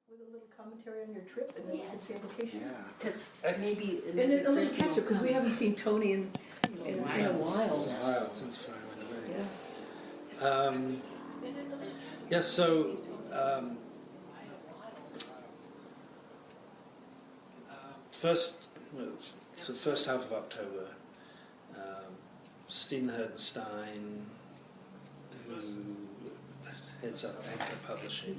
With a little commentary on your trip and then we can see application. Yeah. Because maybe And a little catch up, because we haven't seen Tony in a while. It's a while since I went away. Yeah. So first half of October, Stephen Herdenstein, who heads up Anchor Publishing,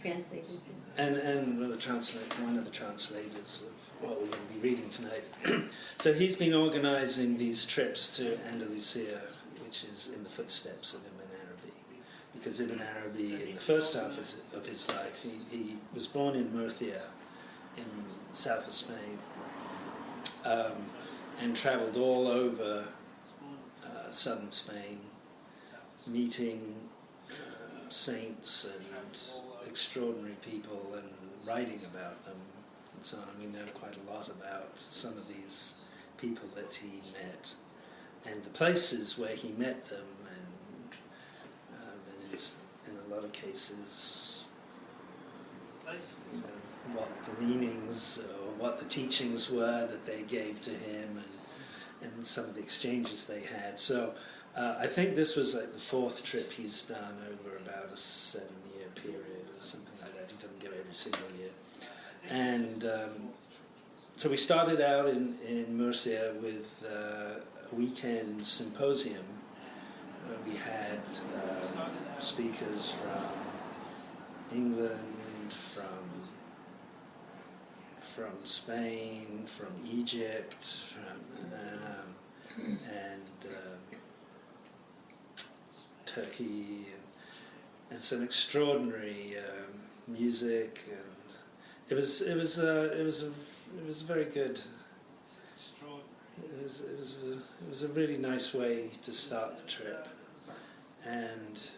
translated. and one of the translators of what we're going to be reading tonight. So he's been organising these trips to Andalusia, which is in the footsteps of Ibn Arabi. Because Ibn Arabi, in the first half of his life, he was born in Murcia, in south of Spain, and travelled all over southern Spain, meeting saints and extraordinary people and writing about them and so on. And we know quite a lot about some of these people that he met and the places where he met them, and in a lot of cases, you know, what the meanings or what the teachings were that they gave to him, and some of the exchanges they had. So I think this was like the fourth trip he's done over about a 7-year period or something like that. He doesn't go every single year. And so we started out in Murcia with a weekend symposium where we had speakers from England, from Spain, from Egypt, and Turkey, and some extraordinary music, and it was a very good. It was a really nice way to start the trip, and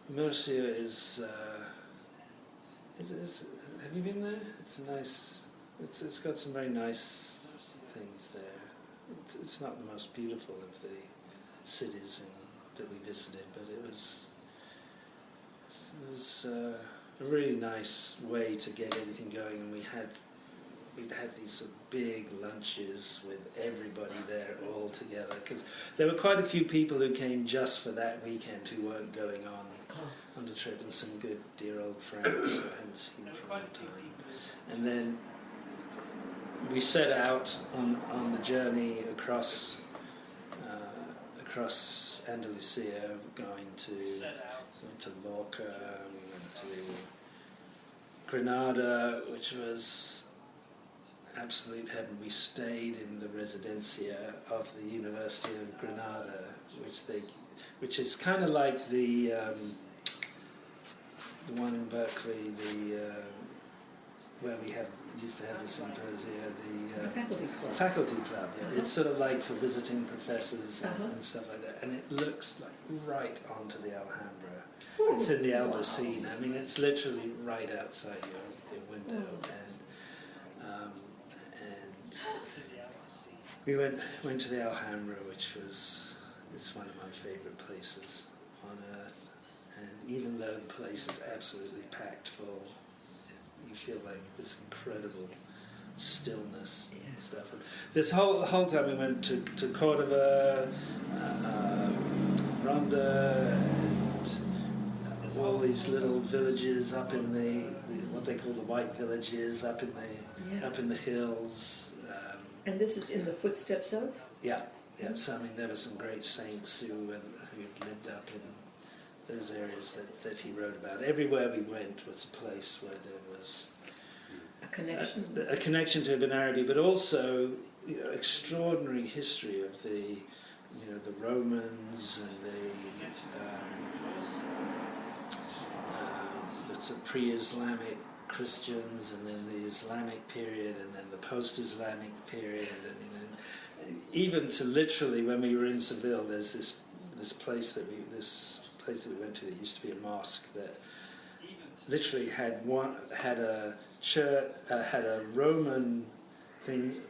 Murcia is. Have you been there? It's nice. It's got some very nice things there. It's not the most beautiful of the cities that we visited, but it was a really nice way to get everything going, and we'd had these sort of big lunches with everybody there all together, because there were quite a few people who came just for that weekend who weren't going on the trip, and some good dear old friends who I hadn't seen for a long time. And then we set out on the journey across Andalusia, going to Lorca, we went to Granada, which was absolute heaven. We stayed in the residencia of the University of Granada, which is kind of like the one in Berkeley, where we used to have the symposia, the faculty club. Yeah. It's sort of like for visiting professors and stuff like that, and it looks like right onto the Alhambra. It's in the Albaicin. I mean, it's literally right outside your window, and we went to the Alhambra, which it's one of my favorite places on earth. And even though the place is absolutely packed full, you feel like this incredible stillness and stuff. And the whole time we went to Cordova, Ronda, and all these little villages up in the what they call the White Villages, up in the hills. And this is in the footsteps of? Yeah. So I mean, there were some great saints who lived up in those areas that he wrote about. Everywhere we went was a place where there was a connection to Ibn Arabi, but also extraordinary history of the Romans and the pre-Islamic Christians, and then the Islamic period, and then the post-Islamic period, and even to literally when we were in Seville, there's this place that we went to that used to be a mosque that literally had a church, had a Roman thing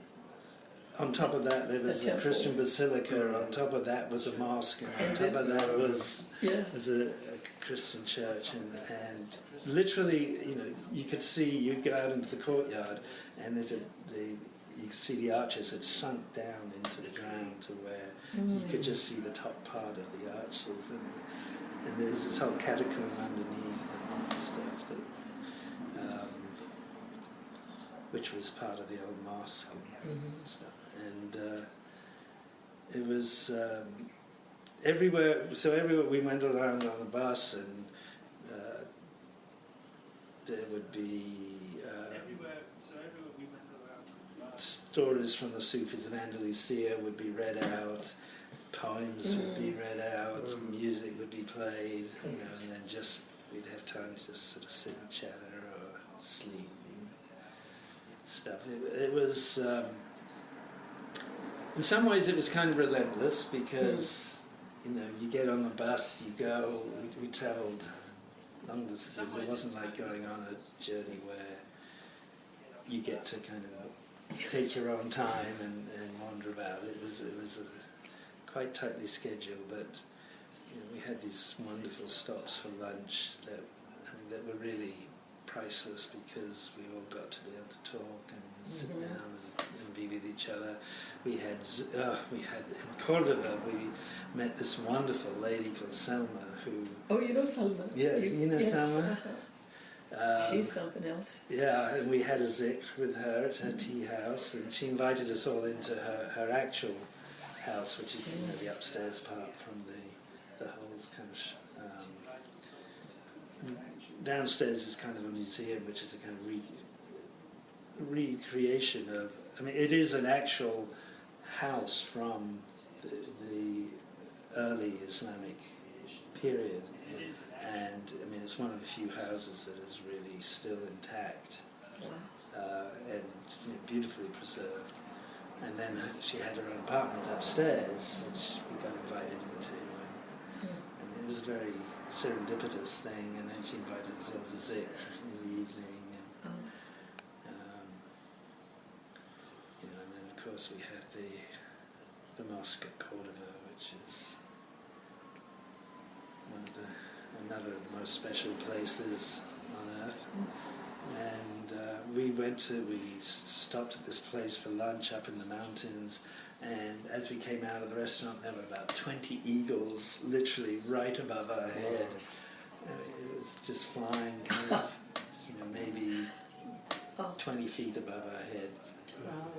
on top of that there was a temple. Christian basilica, on top of that was a mosque, and on top of that was a Christian church, and literally, you know, you could see, you'd go out into the courtyard, and you could see the arches had sunk down into the ground to where you could just see the top part of the arches, and there's this whole catacomb underneath and stuff that, which was part of the old mosque and stuff. And it was everywhere. So everywhere we went around on the bus, and there would be stories from the Sufis of Andalusia would be read out, poems would be read out, music would be played, you know, and then just we'd have time to just sort of sit and chatter or sleep and stuff. It was, in some ways, it was kind of relentless because, you know, you get on the bus, you go. We travelled long distances. It wasn't like going on a journey where you get to kind of take your own time and wander about. It was quite tightly scheduled, but you know, we had these wonderful stops for lunch that were really priceless because we all got to be able to talk and sit down and be with each other. We had in Cordoba, we met this wonderful lady called Selma who... Oh, you know Salma? Yeah, you know Selma? She's something else. Yeah, and we had a zikr with her at her tea house, and she invited us all into her actual house, which is the upstairs part from the whole kind of... downstairs is kind of a museum, which is a kind of recreation of... I mean, it is an actual house from the early Islamic period. And I mean, it's one of the few houses that is really still intact and you know, beautifully preserved. And then she had her own apartment upstairs, which we got invited into. And it was a very serendipitous thing. And then she invited us all for zikr in the evening. And, you know, and then of course we had the mosque at Cordoba, which is another of the most special places on earth. And we stopped at this place for lunch up in the mountains, and as we came out of the restaurant there were about 20 eagles literally right above our head. It was just flying kind of, you know, maybe 20 feet above our heads. Wow.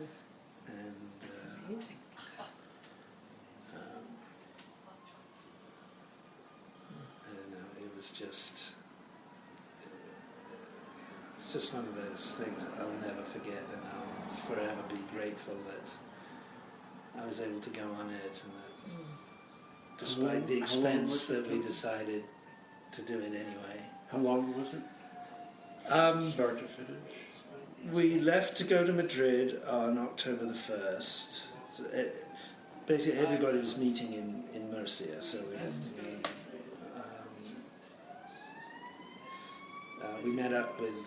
And that's amazing. It's just one of those things that I'll never forget, and I'll forever be grateful that I was able to go on it, and that despite the expense that we decided to do it anyway. How long was it? Start to finish? We left to go to Madrid on October the 1st. So basically everybody was meeting in Murcia, so we met up with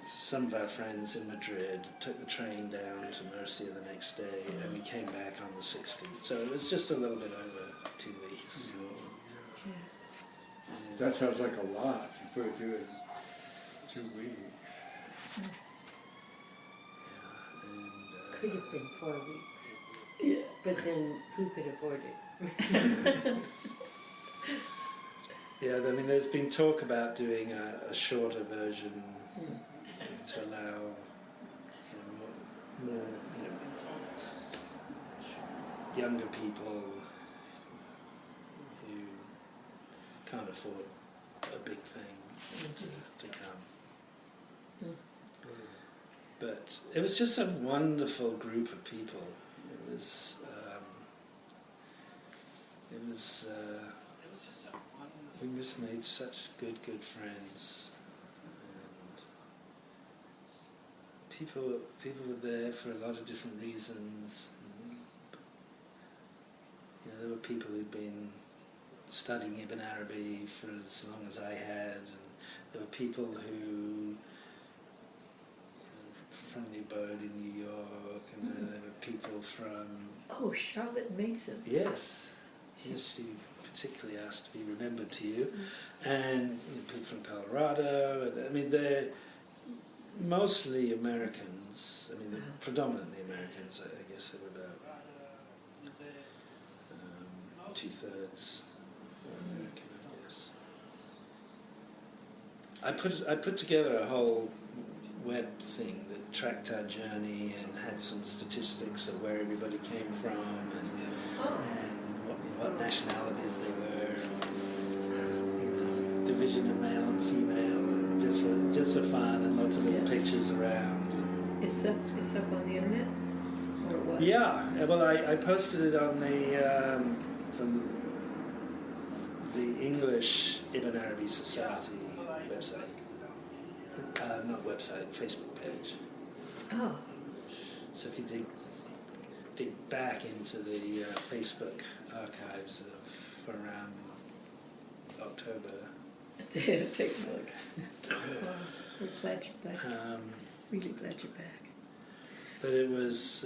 some of our friends in Madrid, took the train down to Murcia the next day, and we came back on the 16th. So it was just a little bit over 2 weeks. That sounds like a lot to put through in 2 weeks. Could have been 4 weeks. But then who could afford it? Yeah, I mean, there's been talk about doing a shorter version to allow more younger people who can't afford a big thing to come. But it was just a wonderful group of people. It was we just made such good friends, and people were there for a lot of different reasons. You know, there were people who'd been studying Ibn Arabi for as long as I had, and there were people who, from the abode in New York, and there were people from... Oh, Charlotte Mason. Yes, yes, she particularly asked to be remembered to you. And people from Colorado. I mean, they're mostly Americans. I mean, they're predominantly Americans. I guess they were about 2/3 American, I guess. I put together a whole web thing that tracked our journey and had some statistics of where everybody came from and what nationalities they were, division of male and female, and just for fun, and lots of little pictures around. It's up on the internet, or it was? Yeah, well, I posted it on the English Ibn Arabi Society website. Not website, Facebook page. Oh, So if you dig back into the Facebook archives of around October. take a look. Wow, we're glad you're back. Really glad you're back. But it was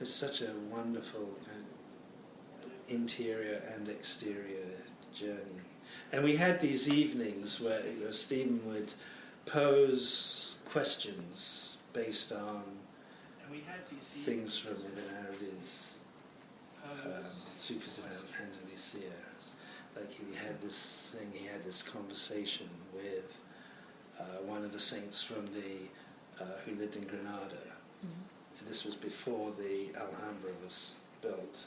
such a wonderful kind of interior and exterior journey. And we had these evenings where Stephen would pose questions based on things from Ibn Arabi's Fusus Al-Hikam. Like he had this conversation with one of the saints from who lived in Granada. And this was before the Alhambra was built.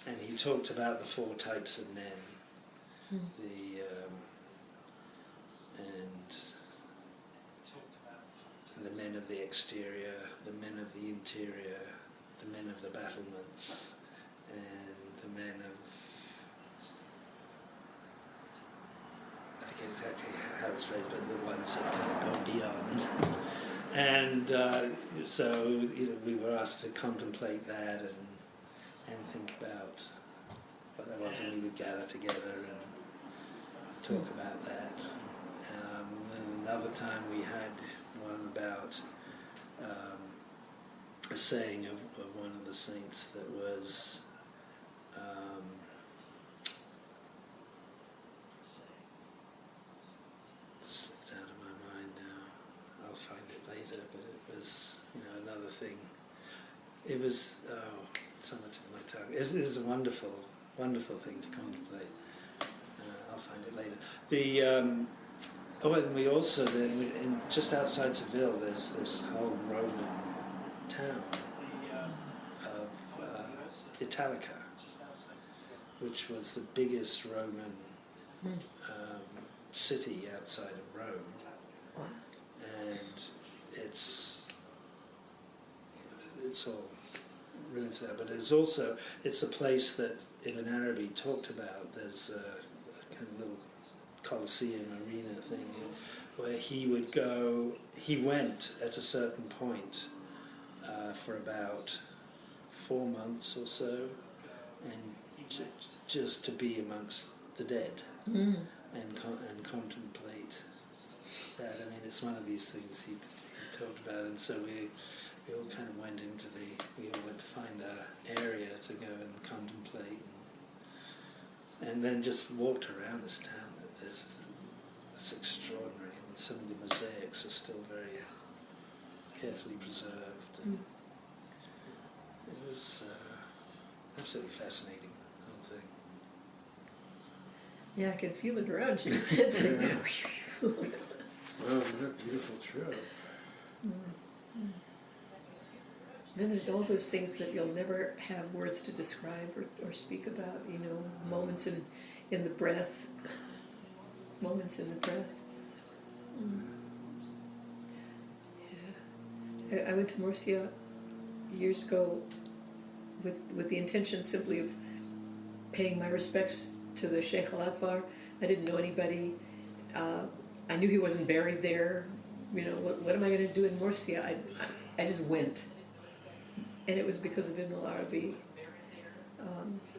And he talked about the 4 types of men. And the men of the exterior, the men of the interior, the men of the battlements, and the men of, I forget exactly how it's phrased, but the ones that kind of go beyond. And so we were asked to contemplate that and think about what that was, and we would gather together and talk about that. And another time we had one about a saying of one of the saints that was slipped out of my mind now. I'll find it later, but it was another thing. It was somewhere to my tongue. It was a wonderful thing to contemplate. I'll find it later. And we also then, just outside Seville, there's this whole Roman town of Italica, which was the biggest Roman city outside of Rome, and it's all ruins there. But it's a place that Ibn Arabi talked about. There's a kind of little Colosseum arena thing where he would go. He went at a certain point for about 4 months or so, and just to be amongst the dead and contemplate that. I mean, it's one of these things he talked about, and so we all kind of went we all went to find our area to go and contemplate, and then just walked around this town. It's extraordinary. I mean, some of the mosaics are still very carefully preserved. It was absolutely fascinating, the whole thing. Yeah, I can feel it around you. It's like, Well, what a beautiful trip. Then there's all those things that you'll never have words to describe or speak about, moments in the breath. Moments in the breath. Yeah. I went to Murcia years ago with the intention simply of paying my respects to the Sheikh Al-Akbar. I didn't know anybody. I knew he wasn't buried there. What am I going to do in Murcia? I just went. And it was because of Ibn al-Arabi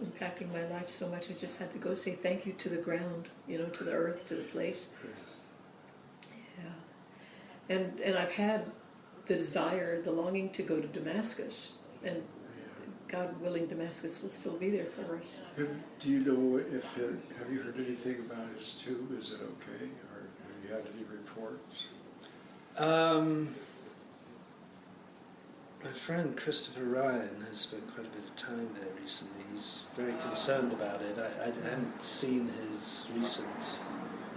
impacting my life so much. I just had to go say thank you to the ground, to the earth, to the place. Yeah. And I've had the desire, the longing to go to Damascus, and God willing, Damascus will still be there for us. Do you know if have you heard anything about his tomb? Is it okay, or have you had any reports? My friend Christopher Ryan has spent quite a bit of time there recently. He's very concerned about it. I haven't seen his recent.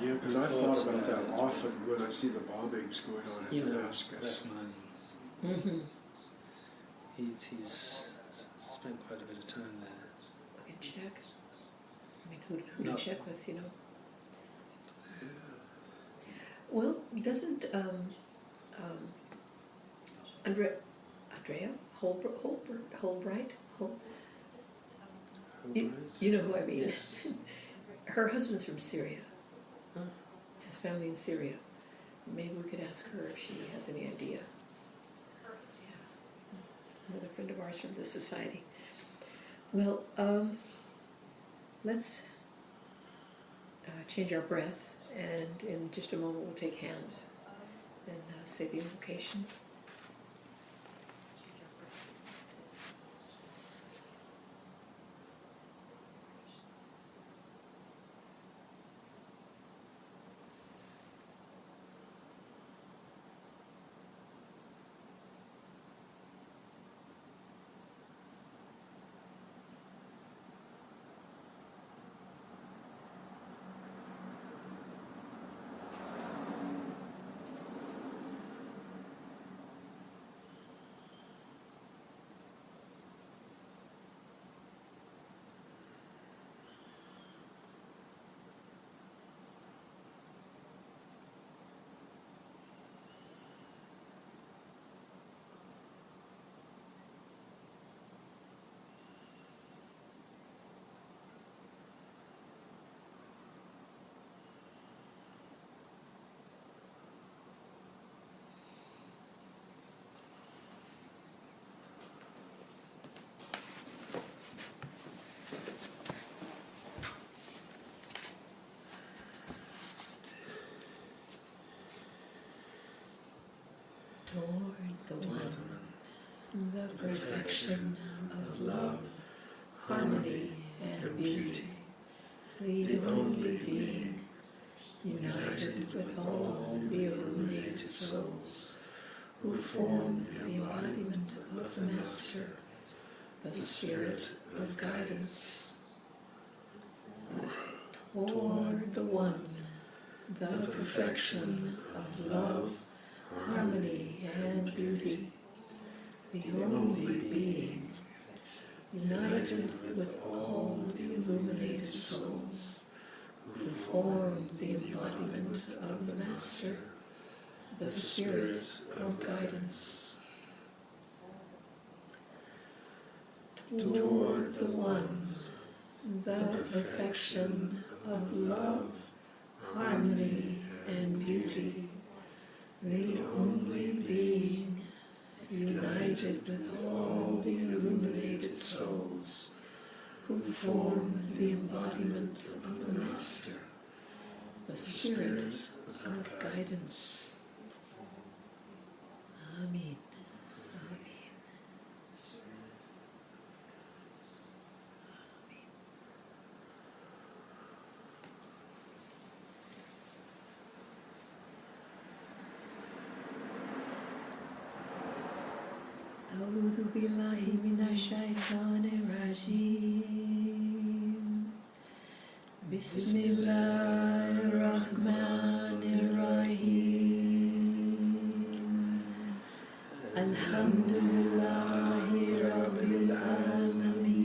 Yeah, because I've thought about about that it. often when I see the bombings going on in Damascus. Mm-hmm. He's spent quite a bit of time there. We can check. I mean, who No. to check with, you know? Well, doesn't Andrea Holbright? You know who I mean? Yes. Her husband's from Syria. Huh. Has family in Syria. Maybe we could ask her if she has any idea. Another friend of ours from the society. Well, let's change our breath, and in just a moment we'll take hands and say the invocation. Toward the one, the perfection of love, harmony, and beauty, the only being, united with all the illuminated souls, who form the embodiment of the Master, the Spirit of guidance. Toward the one, the perfection of love, harmony and beauty, the only being, united with all the illuminated souls, who form the embodiment of the Master, the Spirit of guidance. Toward the one, the perfection of love, harmony and beauty, the only being, united with all the illuminated souls, who form the embodiment of the Master, the Spirit of guidance. Amen. أعوذ بالله من الشيطان الرجيم بسم الله الرحمن الرحيم الحمد لله رب العالمين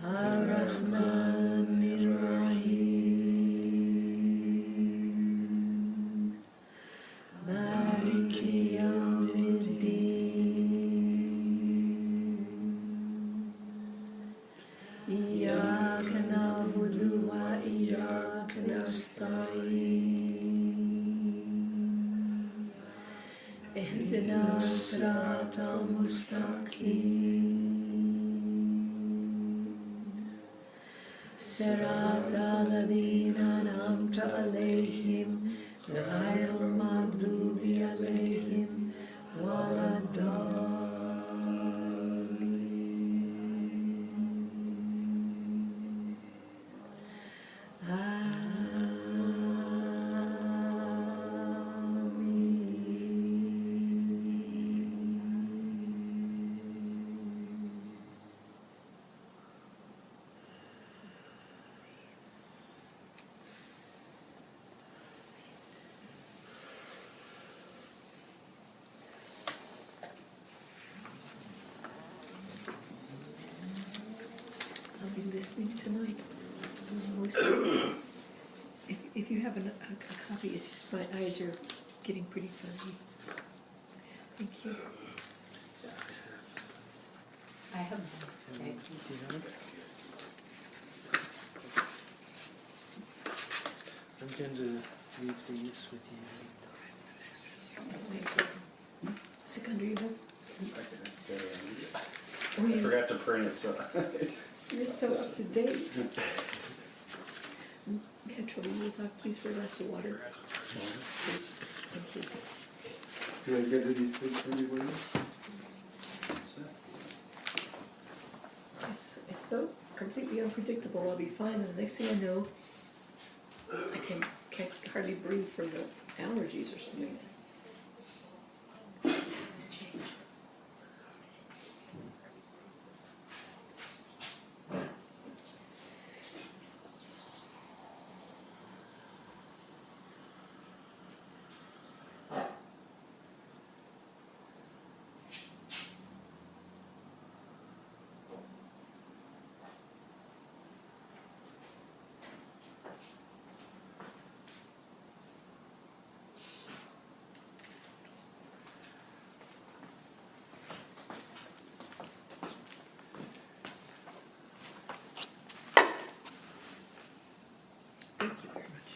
الرحمن الرحيم مالك يوم الدين إياك نعبد وإياك نستعين اهدنا الصراط المستقيم صراط الذين أنعمت عليهم غير المغضوب عليهم ولا الضالين I'll be listening tonight. If you have a copy, it's just my eyes are getting pretty fuzzy. Thank you. I have one. Thank you. Do you know it? I'm going to leave these with you. Sikander, you have? I forgot to print it, so. You're so up to date. Petrol, please for a glass of water. Please. Thank you. Did I get anything from you, William? It's so completely unpredictable. I'll be fine, and the next thing I know, I can't hardly breathe from the allergies or something. It's changed. Thank you very much.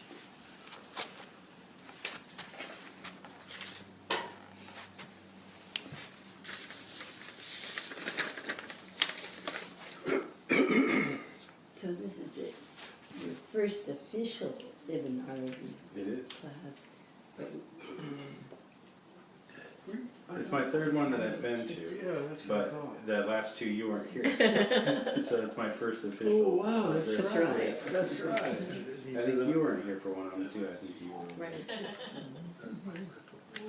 So this is it. Your first official Ibn Arabi It is. class. But, It's my third one that I've been to, Yeah, that's what I but thought. the last two you weren't here. So it's my first official. Oh, wow, that's That's right. That's right. I think you weren't here for one of them too. I think you were. right.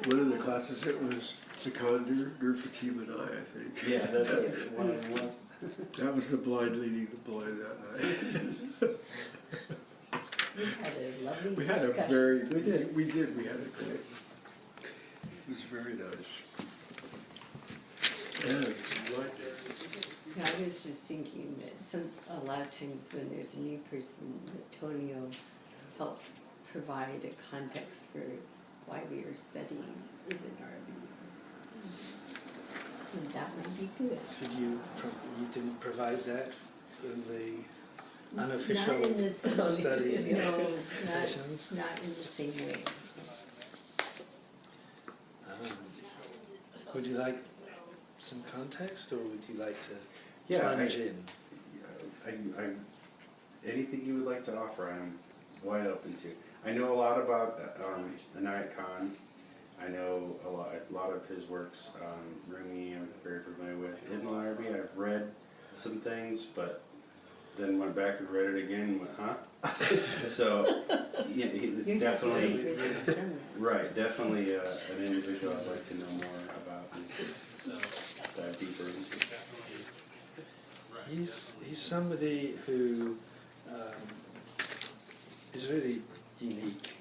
One of the classes, it was Sikander, Fatima and I think. Yeah, that's one of them was. That was the blind leading the blind that night. We had a lovely We had a discussion. very, we did, we had a great, it was very nice. And right there. I was just thinking that a lot of times when there's a new person, that Tony will help provide a context for why we are studying Ibn Arabi. And that would be good. So you didn't provide that in the unofficial Not in the study no, sessions? not in the same way. Would you like some context, or would you like to Yeah, plunge in? Anything you would like to offer, I'm wide open to. I know a lot about Inayat Khan. I know a lot of his works. Rumi, I'm very familiar with. Ibn Arabi, I've read some things, but then went back and read it again and went, huh? So, yeah, it's You're definitely, the only person who's done that. right, definitely an individual I'd like to know more about and dive deeper into. He's somebody who is really unique.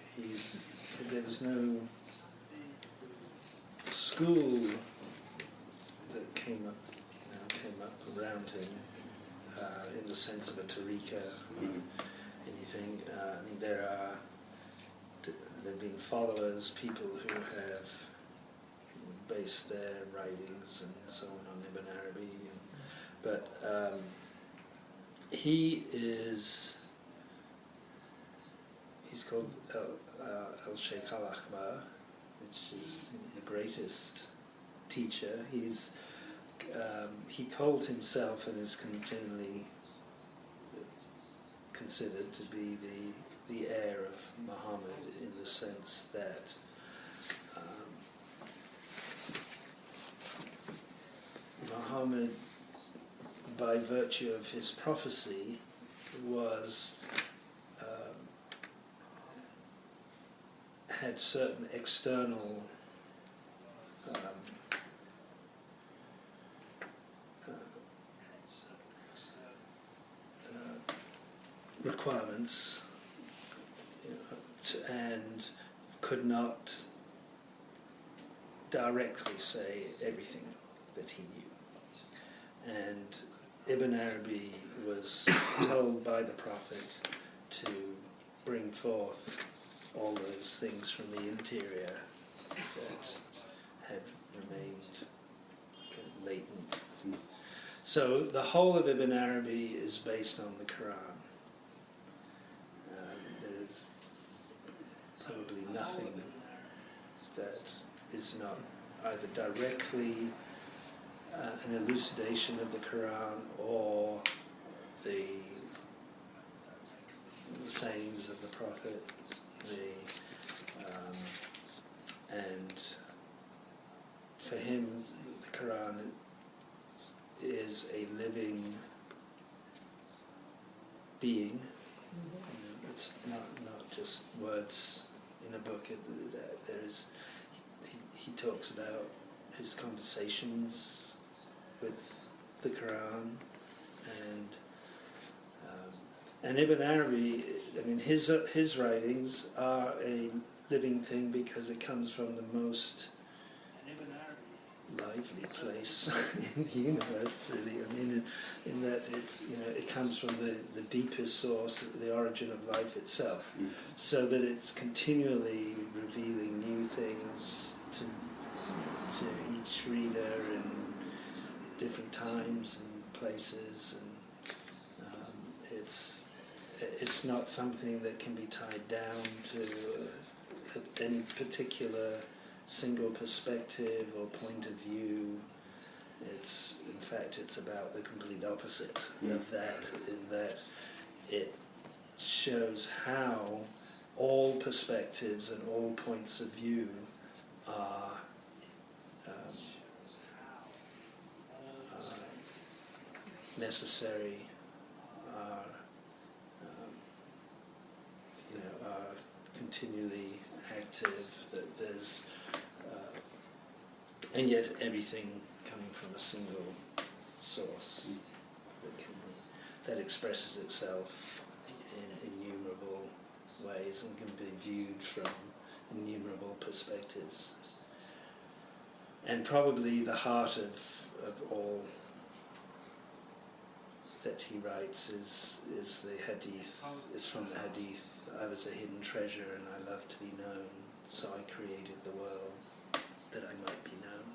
There was no school that came up around him in the sense of a tariqa or anything. I mean, there've been followers, people who have based their writings and so on Ibn Arabi, but he's called Al-Sheikh Al-Akbar, which is the greatest teacher. He called himself, and is generally considered to be the heir of Muhammad, in the sense that Muhammad, by virtue of his prophecy, was had certain external requirements, and could not directly say everything that he knew. And Ibn Arabi was told by the Prophet to bring forth all those things from the interior that had remained kind of latent. So the whole of Ibn Arabi is based on the Quran. There's probably nothing that is not either directly an elucidation of the Quran or the sayings of the Prophet, and for him the Quran is a living being. It's not just words in a book. He talks about his conversations with the Quran, and Ibn Arabi, I mean, his writings are a living thing because it comes from the most lively place in the universe, really. I mean, in that it's, it comes from the deepest source, the origin of life itself, so that it's continually revealing new things to each reader in different times and places, and it's not something that can be tied down to any particular single perspective or point of view. In fact, it's about the complete opposite of that, in that it shows how all perspectives and all points of view are necessary, are continually active, that there's and yet everything coming from a single source that expresses itself in innumerable ways and can be viewed from innumerable perspectives. And probably the heart of all that he writes is the hadith. It's from the hadith: I was a hidden treasure and I love to be known, so I created the world that I might be known.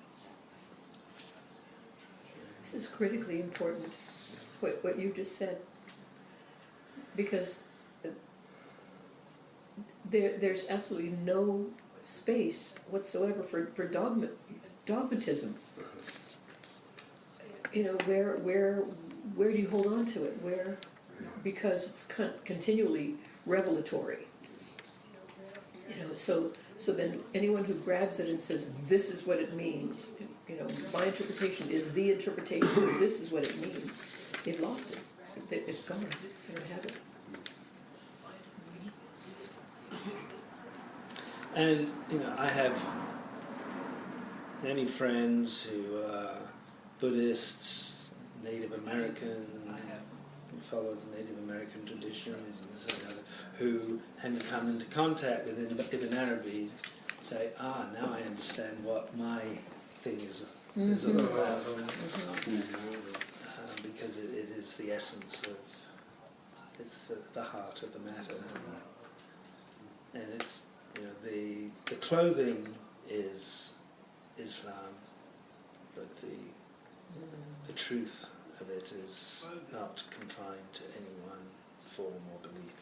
This is critically important, what you just said, because there's absolutely no space whatsoever for dogmatism. Where do you hold on to it? Because it's continually revelatory. So then anyone who grabs it and says, this is what it means, my interpretation is the interpretation, this is what it means, they've lost it. It's gone. They don't have it. And, I have many friends who are Buddhists, Native American, who follows Native American traditions, and who hadn't come into contact with Ibn Arabi, say, now I understand what my thing is all about. Because it is the essence of, it's the heart of the matter. And it's, the clothing is Islam, but the truth of it is not confined to any one form or belief.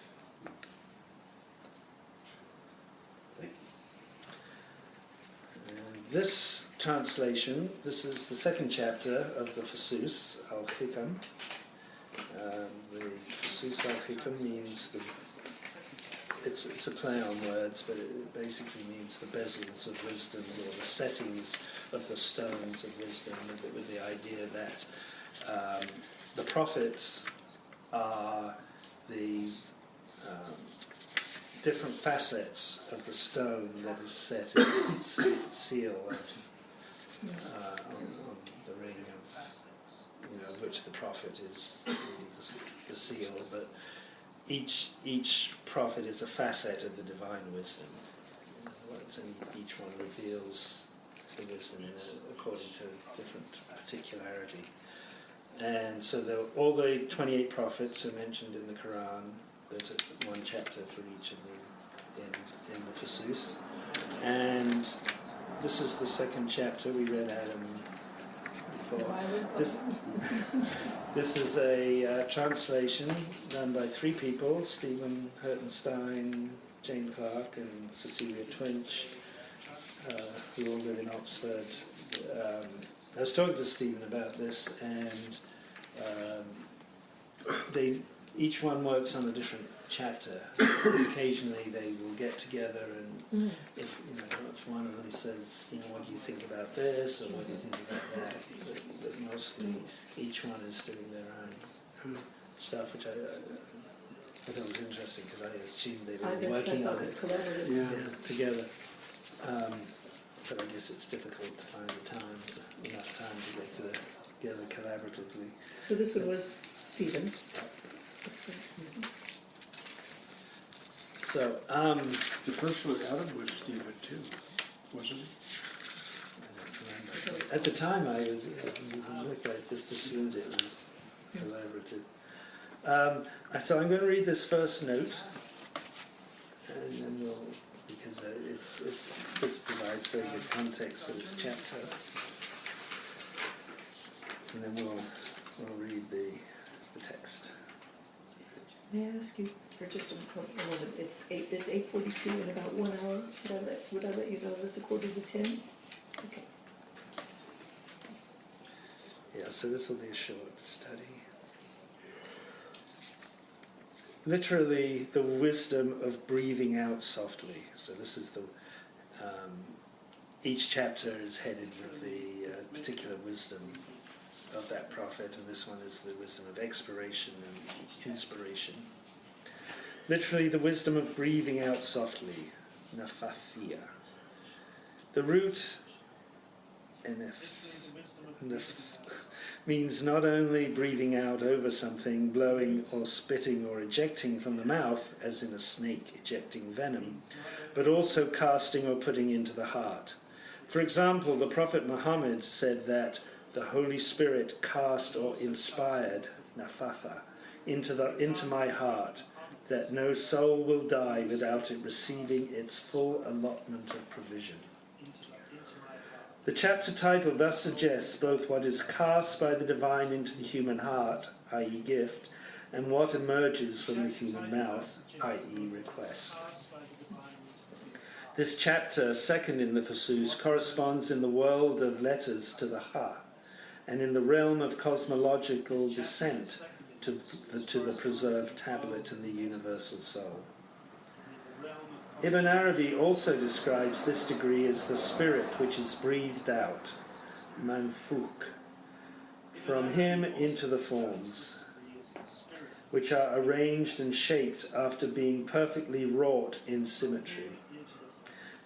And this translation, this is the second chapter of the Fusus Al-Hikam, The Fusus Al-Hikam means it's a play on words, but it basically means the bezels of wisdom, or the settings of the stones of wisdom, with the idea that the prophets are the different facets of the stone that is set in its seal on the ring of which the prophet is the seal, but each prophet is a facet of the divine wisdom. In other words, and each one reveals the wisdom according to different particularity. And so all the 28 prophets are mentioned in the Quran. There's one chapter for each of them in the Fusus. And this is the second chapter. We read Adam before. This is a translation done by 3 people, Stephen Hertenstein, Jane Clark and Cecilia Twinch, who all live in Oxford. I was talking to Stephen about this, and each one works on a different chapter. Occasionally they will get together, and if one of them says, what do you think about this, or what do you think about that, but mostly each one is doing their own stuff, which I thought was interesting, because I assumed they were working on it together. But I guess it's difficult to find enough time to get together collaboratively. So this one was Stephen. So, The first one, Adam, was Stephen too, wasn't he? I don't remember. At the time, I just assumed it was collaborative. So I'm going to read this first note, and then because this provides very good context for this chapter, and then we'll read the text. May I ask you for just a moment? It's 8:42 in about 1 hour. Would I let you know that's a 9:45? Okay. Yeah, so this will be a short study. Literally, the wisdom of breathing out softly. So this is each chapter is headed with the particular wisdom of that prophet, and this one is the wisdom of expiration and inspiration. Literally, the wisdom of breathing out softly, nafathia. The root means not only breathing out over something, blowing or spitting or ejecting from the mouth, as in a snake ejecting venom, but also casting or putting into the heart. For example, the Prophet Muhammad said that the Holy Spirit cast or inspired, nafatha, into my heart, that no soul will die without it receiving its full allotment of provision. The chapter title thus suggests both what is cast by the divine into the human heart, i.e. gift, and what emerges from the human mouth, i.e. request. This chapter, second in the Fusus, corresponds in the world of letters to the Ha, and in the realm of cosmological descent to the preserved tablet and the universal soul. Ibn Arabi also describes this degree as the spirit which is breathed out, manfuk, from him into the forms, which are arranged and shaped after being perfectly wrought in symmetry,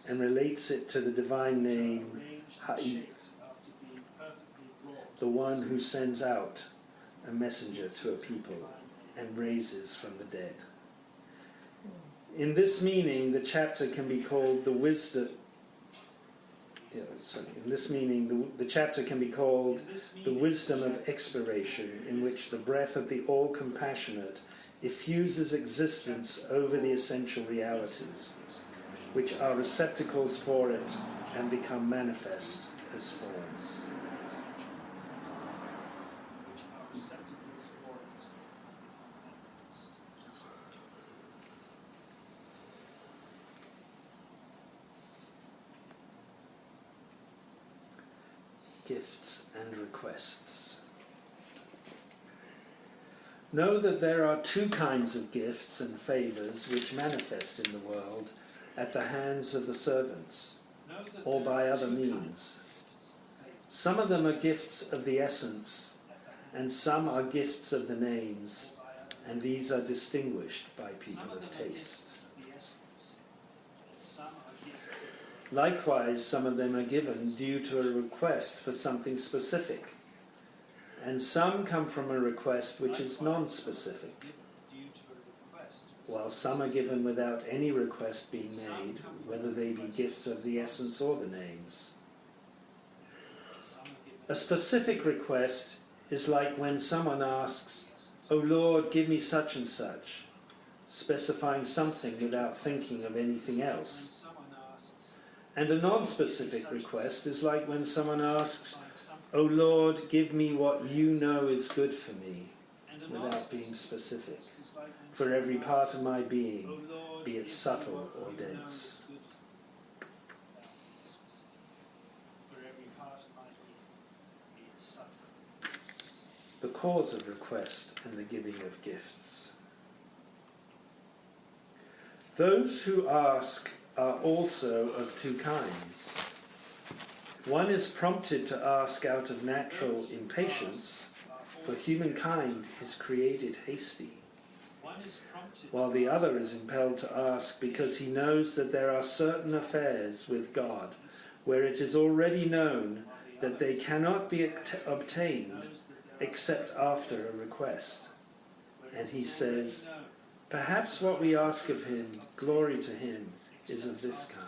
and relates it to the divine name Ha'ith, the one who sends out a messenger to a people and raises from the dead. In this meaning, the chapter can be called the wisdom. In this meaning, the chapter can be called the wisdom of expiration, in which the breath of the all-compassionate effuses existence over the essential realities, which are receptacles for it and become manifest as forms. Gifts and requests. Know that there are two kinds of gifts and favours which manifest in the world at the hands of the servants, or by other means. Some of them are gifts of the essence, and some are gifts of the names, and these are distinguished by people of taste. Likewise, some of them are given due to a request for something specific, and some come from a request which is non-specific, while some are given without any request being made, whether they be gifts of the essence or the names. A specific request is like when someone asks, "O Lord, give me such and such," specifying something without thinking of anything else. And a non-specific request is like when someone asks, "O Lord, give me what you know is good for me," without being specific, for every part of my being, be it subtle or dense. The cause of request and the giving of gifts. Those who ask are also of two kinds. One is prompted to ask out of natural impatience, for humankind is created hasty, while the other is impelled to ask because he knows that there are certain affairs with God where it is already known that they cannot be obtained except after a request. And he says, perhaps what we ask of him, glory to him, is of this kind.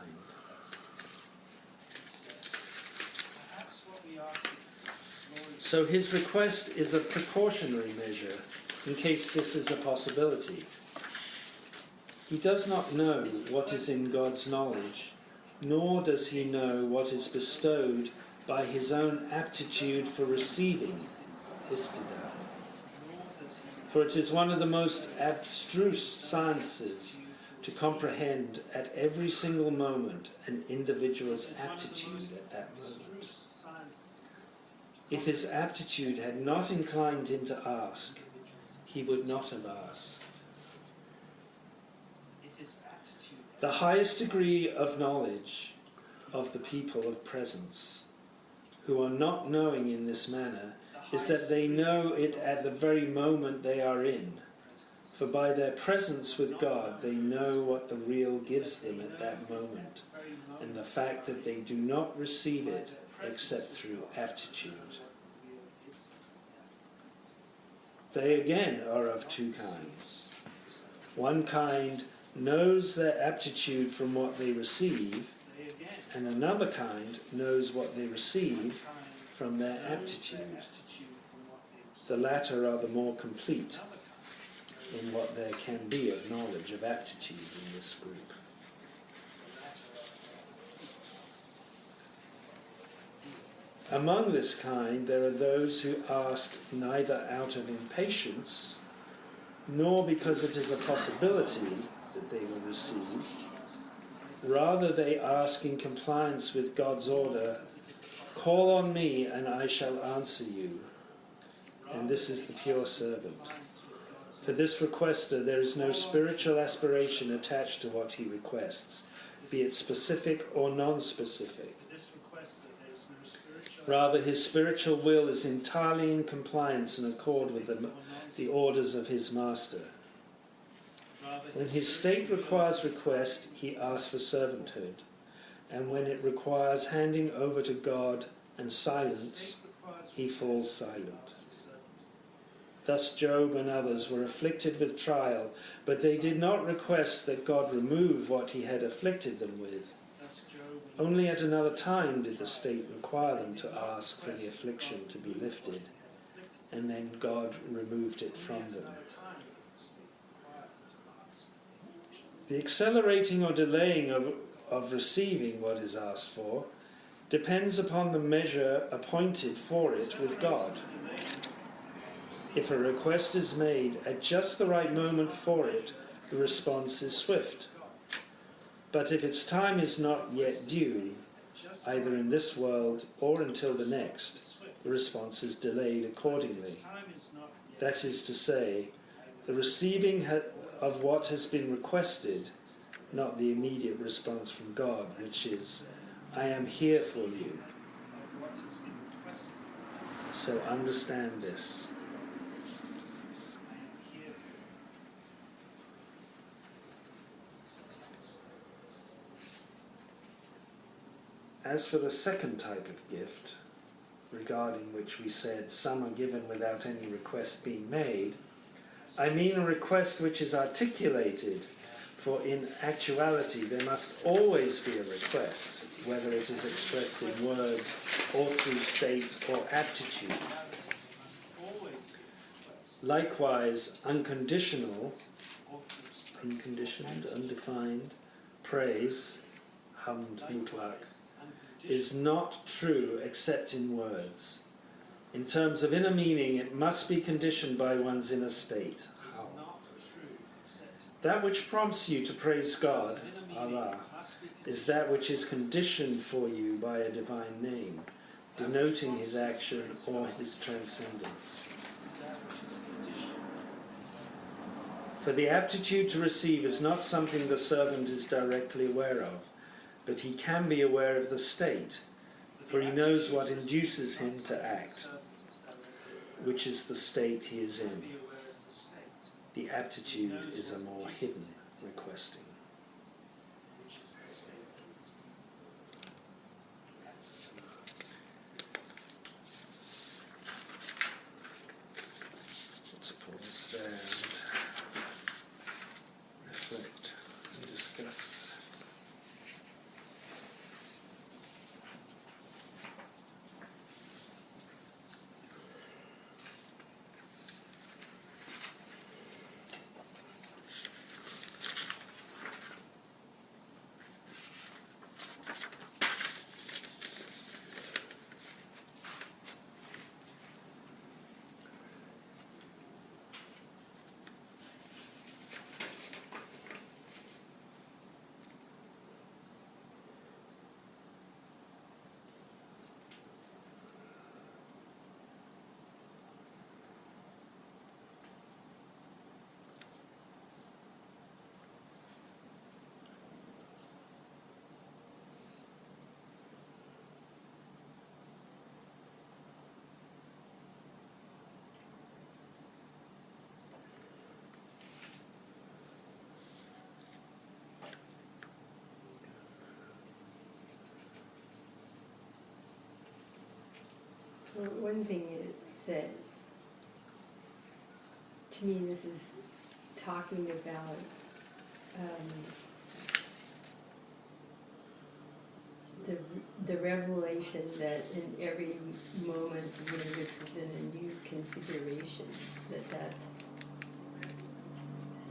So his request is a precautionary measure in case this is a possibility. He does not know what is in God's knowledge, nor does he know what is bestowed by his own aptitude for receiving, istidah. For it is one of the most abstruse sciences to comprehend at every single moment an individual's aptitude at that moment. If his aptitude had not inclined him to ask, he would not have asked. The highest degree of knowledge of the people of presence, who are not knowing in this manner, is that they know it at the very moment they are in. For by their presence with God, they know what the real gives them at that moment, and the fact that they do not receive it except through aptitude. They again are of two kinds. One kind knows their aptitude from what they receive, and another kind knows what they receive from their aptitude. The latter are the more complete in what there can be of knowledge of aptitude in this group. Among this kind, there are those who ask neither out of impatience, nor because it is a possibility that they will receive. Rather, they ask in compliance with God's order, "Call on me, and I shall answer you." And this is the pure servant. For this requester, there is no spiritual aspiration attached to what he requests, be it specific or non-specific. Rather, his spiritual will is entirely in compliance and accord with the orders of his master. When his state requires request, he asks for servanthood, and when it requires handing over to God and silence, he falls silent. Thus Job and others were afflicted with trial, but they did not request that God remove what he had afflicted them with. Only at another time did the state require them to ask for the affliction to be lifted, and then God removed it from them. The accelerating or delaying of receiving what is asked for depends upon the measure appointed for it with God. If a request is made at just the right moment for it, the response is swift. But if its time is not yet due, either in this world or until the next, the response is delayed accordingly. That is to say, the receiving of what has been requested, not the immediate response from God, which is, I am here for you. So understand this. As for the second type of gift, regarding which we said some are given without any request being made, I mean a request which is articulated, for in actuality there must always be a request, whether it is expressed in words or through state or aptitude. Likewise, unconditional, unconditioned, undefined, praise, hamd mutlaq, is not true except in words. In terms of inner meaning, it must be conditioned by one's inner state. How? That which prompts you to praise God, Allah, is that which is conditioned for you by a divine name, denoting his action or his transcendence. For the aptitude to receive is not something the servant is directly aware of, but he can be aware of the state, for he knows what induces him to act, which is the state he is in. The aptitude is a more hidden requesting. Let's pause there and reflect and discuss. Well, one thing is that, to me, this is talking about the revelation that in every moment the universe is in a new configuration. That's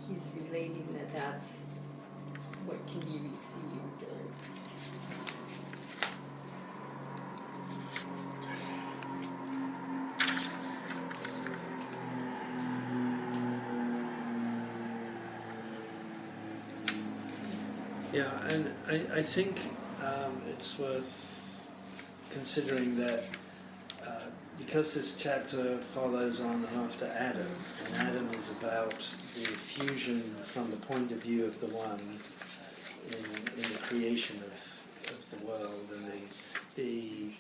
he's relating that's what can be received. Yeah, and I think it's worth considering that because this chapter follows on after Adam, and Adam is about the fusion from the point of view of the One in the creation of the world, and the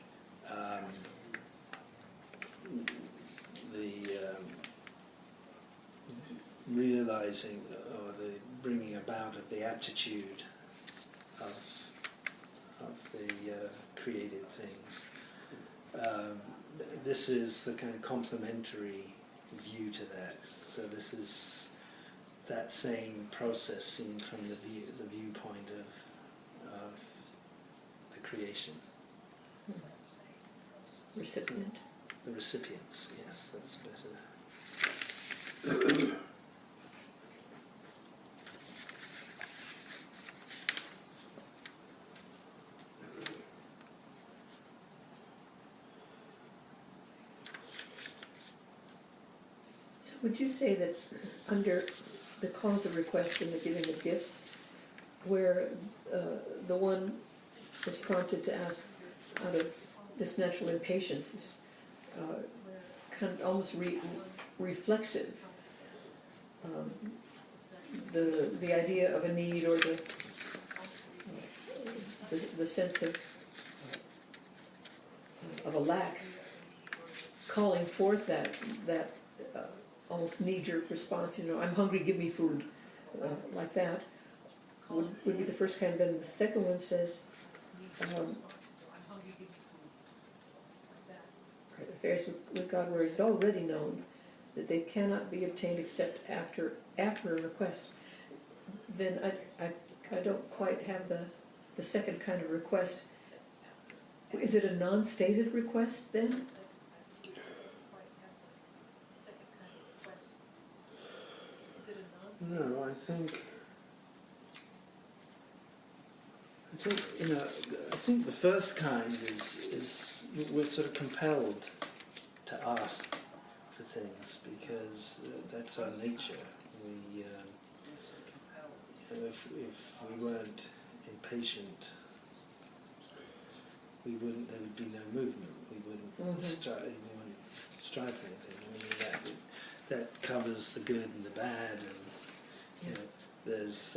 realizing or the bringing about of the aptitude of the created things. This is the kind of complementary view to that. So this is that same process seen from the viewpoint of the creation. Recipient. The recipients, yes, that's better. Would you say that under the cause of request and the giving of gifts, where the one is prompted to ask out of this natural impatience, this kind of almost reflexive. The idea of a need or the sense of a lack, calling forth that almost knee-jerk response, I'm hungry, give me food, like that, would be the first kind. Then the second one says, affairs with God, where it's already known that they cannot be obtained except after a request. Then I don't quite have the second kind of request. Is it a non-stated request then? No, I think the first kind is we're sort of compelled to ask for things because that's our nature. We if we weren't impatient, there would be no movement. We wouldn't strive for anything. I mean, that covers the good and the bad, and there's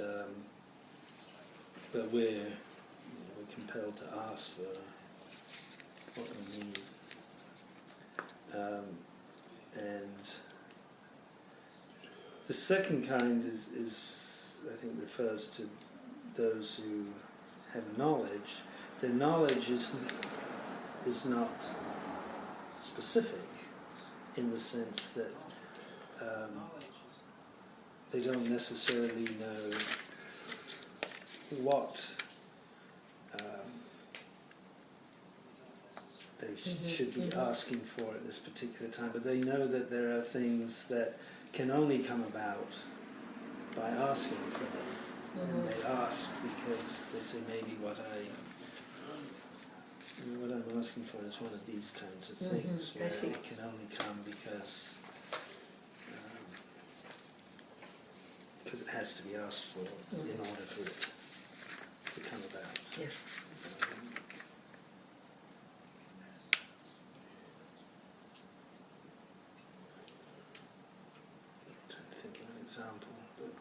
but we're compelled to ask for what we need, and the second kind is I think refers to those who have knowledge. Their knowledge is not specific in the sense that they don't necessarily know what they should be asking for at this particular time, but they know that there are things that can only come about by asking for them. And they ask because they say, maybe what I'm asking for is one of these kinds of things, where it can only come because it has to be asked for in order for it to come about. Yes. I'm trying to think of an example, but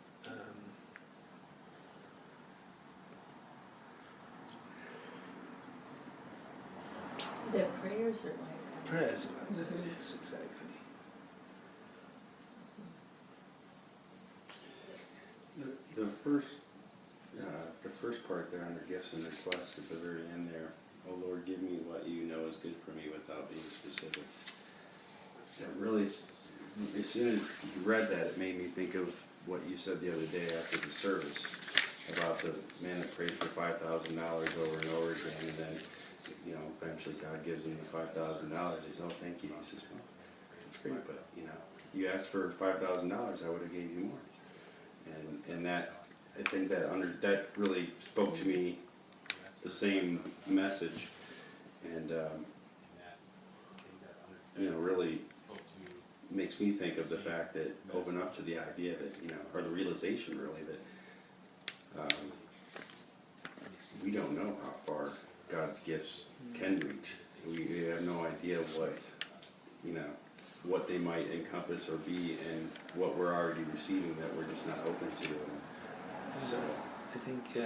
Their prayers are like prayers are like that, yes, exactly. The first part there under gifts and requests at the very end there, oh Lord, give me what you know is good for me without being specific. That really, as soon as you read that, it made me think of what you said the other day after the service about the man that prayed for $5,000 over and over again, and then eventually God gives him the $5,000. He says, oh, thank you. He says, well, that's great, but you asked for $5,000, I would have gave you more. And that, I think that really spoke to me the same message, and really makes me think of the fact that open up to the idea that or the realization really that we don't know how far God's gifts can reach. We have no idea what they might encompass or be, and what we're already receiving that we're just not open to. So I think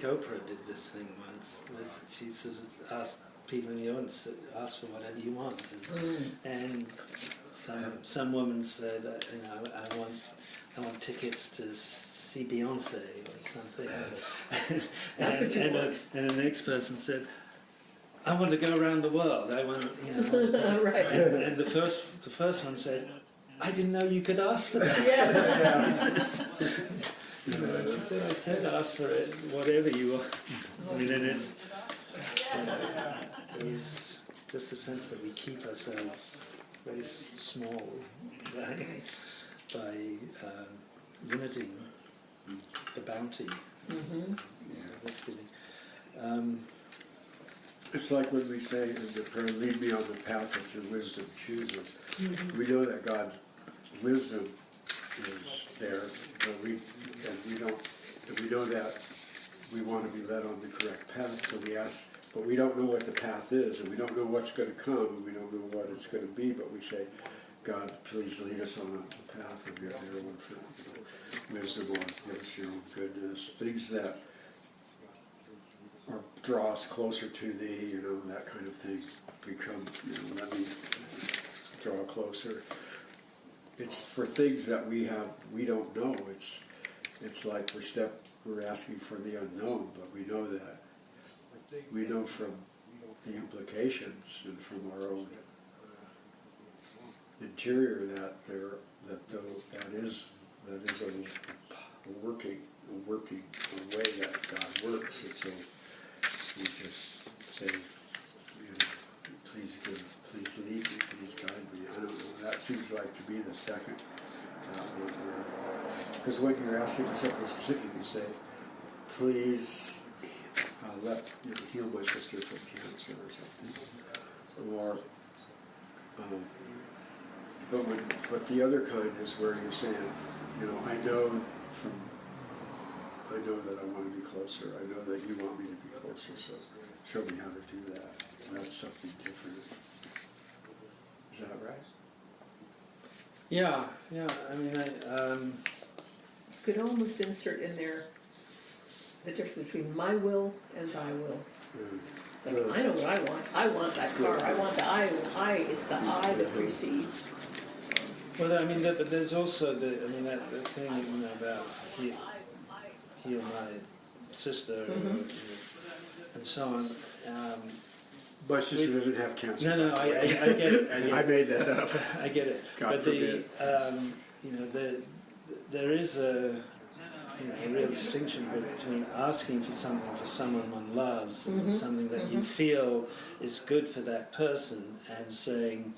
Oprah did this thing once. She sort of asked people in the audience to ask for whatever you want, and some woman said, I want tickets to see Beyonce or something. That's what you want. And the next person said, I want to go around the world. I want, Right. And the first one said, I didn't know you could ask for that. I said ask for it, whatever you want. I mean, and it's just a sense that we keep ourselves very small by limiting the bounty. That's giving. It's like when we say in the prayer, lead me on the path that your wisdom chooses. We know that God's wisdom is there, but we know that we want to be led on the correct path, so we ask, but we don't know what the path is, and we don't know what's going to come, and we don't know what it's going to be, but we say, God, please lead us on the path of your own wisdom, or give us your own goodness, things that or draw us closer to thee, you know, that kind of thing. Become, you know, let me draw closer. It's for things that we don't know. It's like we're asking for the unknown, but we know that. We know from the implications and from our own interior that is a working way that God works. And so we just say, you know, please lead me, please guide me. I don't know. That seems like to be the second one. Because when you're asking for something specific, you say, please heal my sister from cancer or something. Or, but the other kind is where you're saying, you know, I know that I want to be closer. I know that you want me to be closer. So show me how to do that. That's something different. Is that right? Yeah. I mean, Could almost insert in there the difference between my will and thy will. It's like, I know what I want. I want that car. I want the I. It's the I that precedes. well, I mean, but there's also the thing, you know, about heal my sister, and so on. My sister doesn't have cancer. No, I get it. I made that up. I get it. God but forbid. There is a real distinction between asking for something for someone one loves and something that you feel is good for that person, and saying,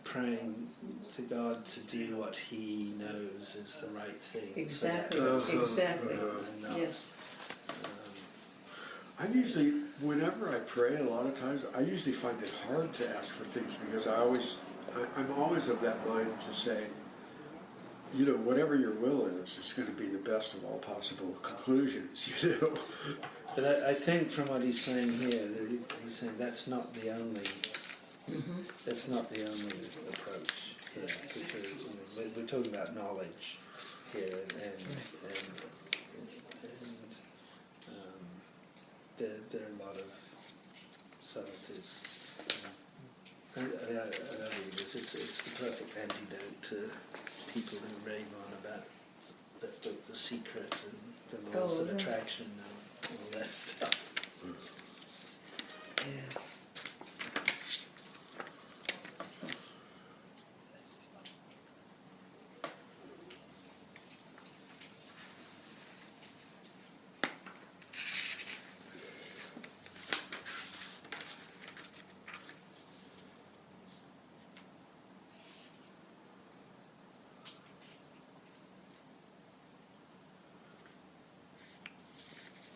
praying to God to do what He knows is the right thing. Exactly. And not, Yes. I usually, whenever I pray, a lot of times, I usually find it hard to ask for things because I'm always of that mind to say, you know, whatever your will is, it's going to be the best of all possible conclusions, you know. But I think from what he's saying here, that he's saying that's not the only. That's not the only approach here. Because we're talking about knowledge here, and there are a lot of subtleties. And I don't think it's the perfect antidote to people who rave on about the secret and the laws of attraction and all that stuff. Yeah.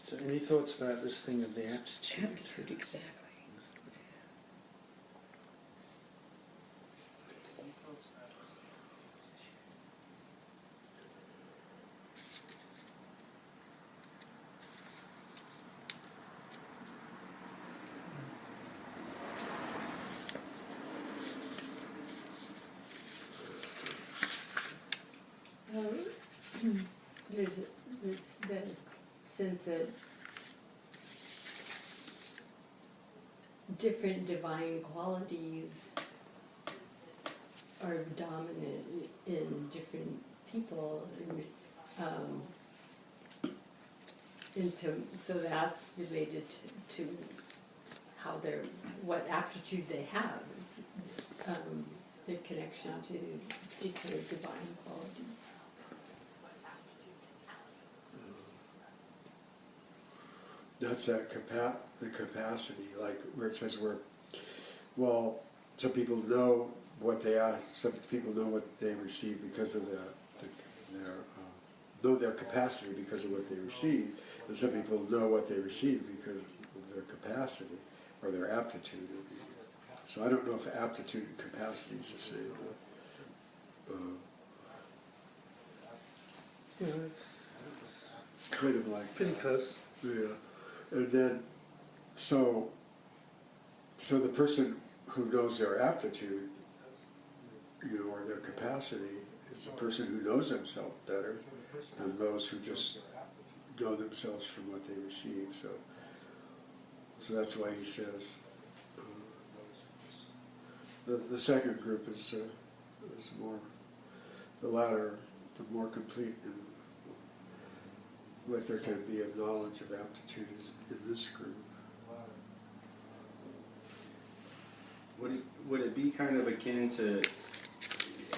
So any thoughts about this thing of the aptitude? Aptitude, exactly. There's the sense that different divine qualities are dominant in different people, and so that's related to how what aptitude they have, is the connection to particular divine quality. That's the capacity, like where it says some people know what they ask, some people know what they receive because of know their capacity because of what they receive, and some people know what they receive because of their capacity or their aptitude. So I don't know if aptitude and capacity is the same. Yeah, it's Kind of like pretty close. Yeah, and then so the person who knows their aptitude or their capacity is a person who knows themselves better than those who just know themselves from what they receive. So that's why he says the second group is more, the latter, the more complete in what there can be of knowledge of aptitude is in this group. Would it be kind of akin to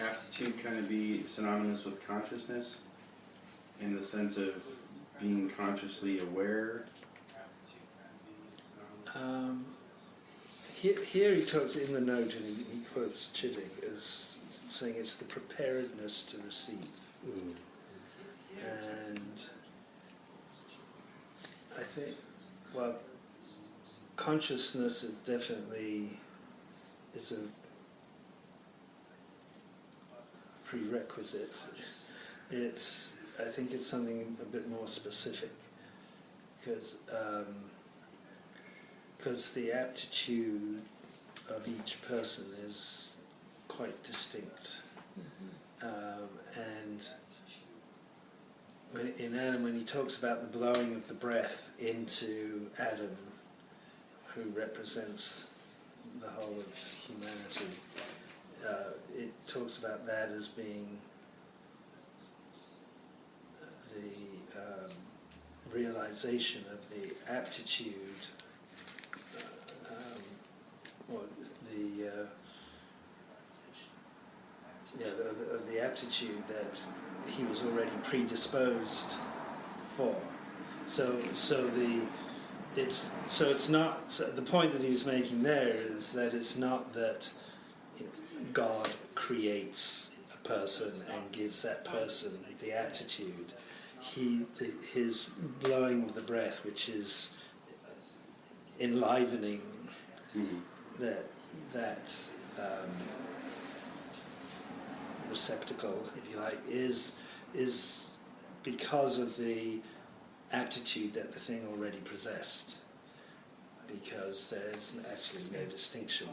aptitude kind of be synonymous with consciousness in the sense of being consciously aware? Here he talks in the note, and he quotes Chittick as saying it's the preparedness to receive. And I think, well, consciousness is definitely a prerequisite. I think it's something a bit more specific, because the aptitude of each person is quite distinct. And in Adam, when he talks about the blowing of the breath into Adam, who represents the whole of humanity, it talks about that as being the realization of the aptitude, or of the aptitude that he was already predisposed for. The point that he was making there is that it's not that God creates a person and gives that person the aptitude. His blowing of the breath, which is enlivening that receptacle, if you like, is because of the aptitude that the thing already possessed, because there's actually no distinction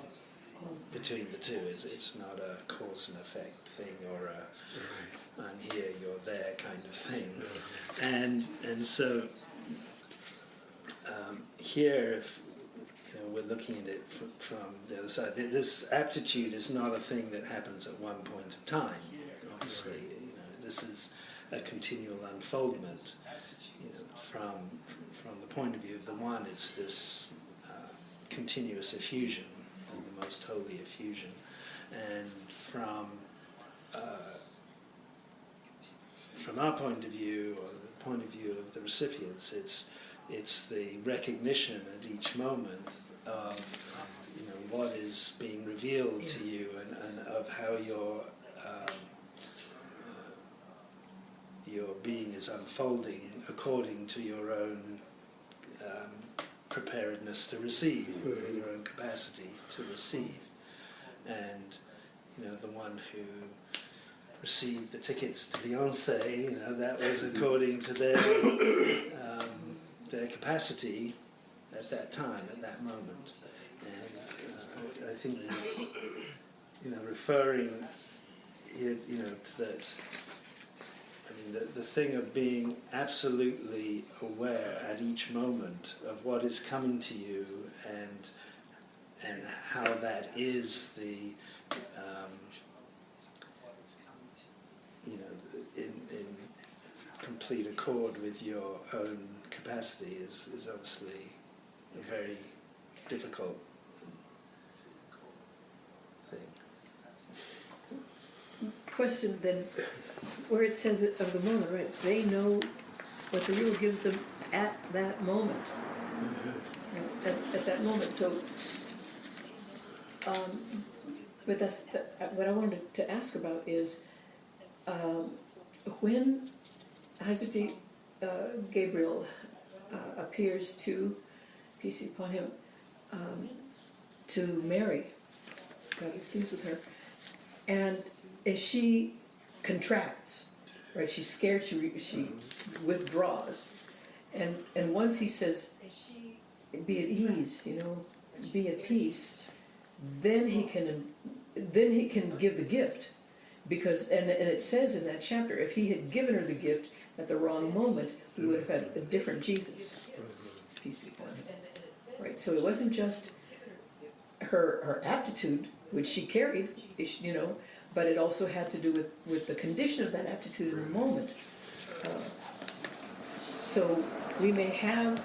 between the two. It's not a cause and effect thing, or a I'm here, you're there kind of thing. And so here, if we're looking at it from the other side, this aptitude is not a thing that happens at one point of time. Obviously, this is a continual unfoldment. From the point of view of the one, it's this continuous effusion, the most holy effusion, and from our point of view, or the point of view of the recipients, it's the recognition at each moment of what is being revealed to you, and of how your being is unfolding according to your own preparedness to receive, your own capacity to receive. And the one who received the tickets to Beyonce, that was according to their capacity at that time, at that moment. And I think he's referring here to that. The thing of being absolutely aware at each moment of what is coming to you, and how that is in complete accord with your own capacity is obviously a very difficult thing. Question then, where it says it of the moment, right? They know what the Lord gives them at that moment. At that moment. So, but that's what I wanted to ask about is when Hazrat Gabriel appears to, peace be upon him, to Mary, God be pleased with her, and she contracts, right? She's scared. She withdraws, and once he says, "Be at ease," be at peace, then he can then he can give the gift. Because, and it says in that chapter, if he had given her the gift at the wrong moment, we would have had a different Jesus. Peace be upon him. Right, so it wasn't just her aptitude, which she carried, you know, but it also had to do with the condition of that aptitude in the moment. So we may have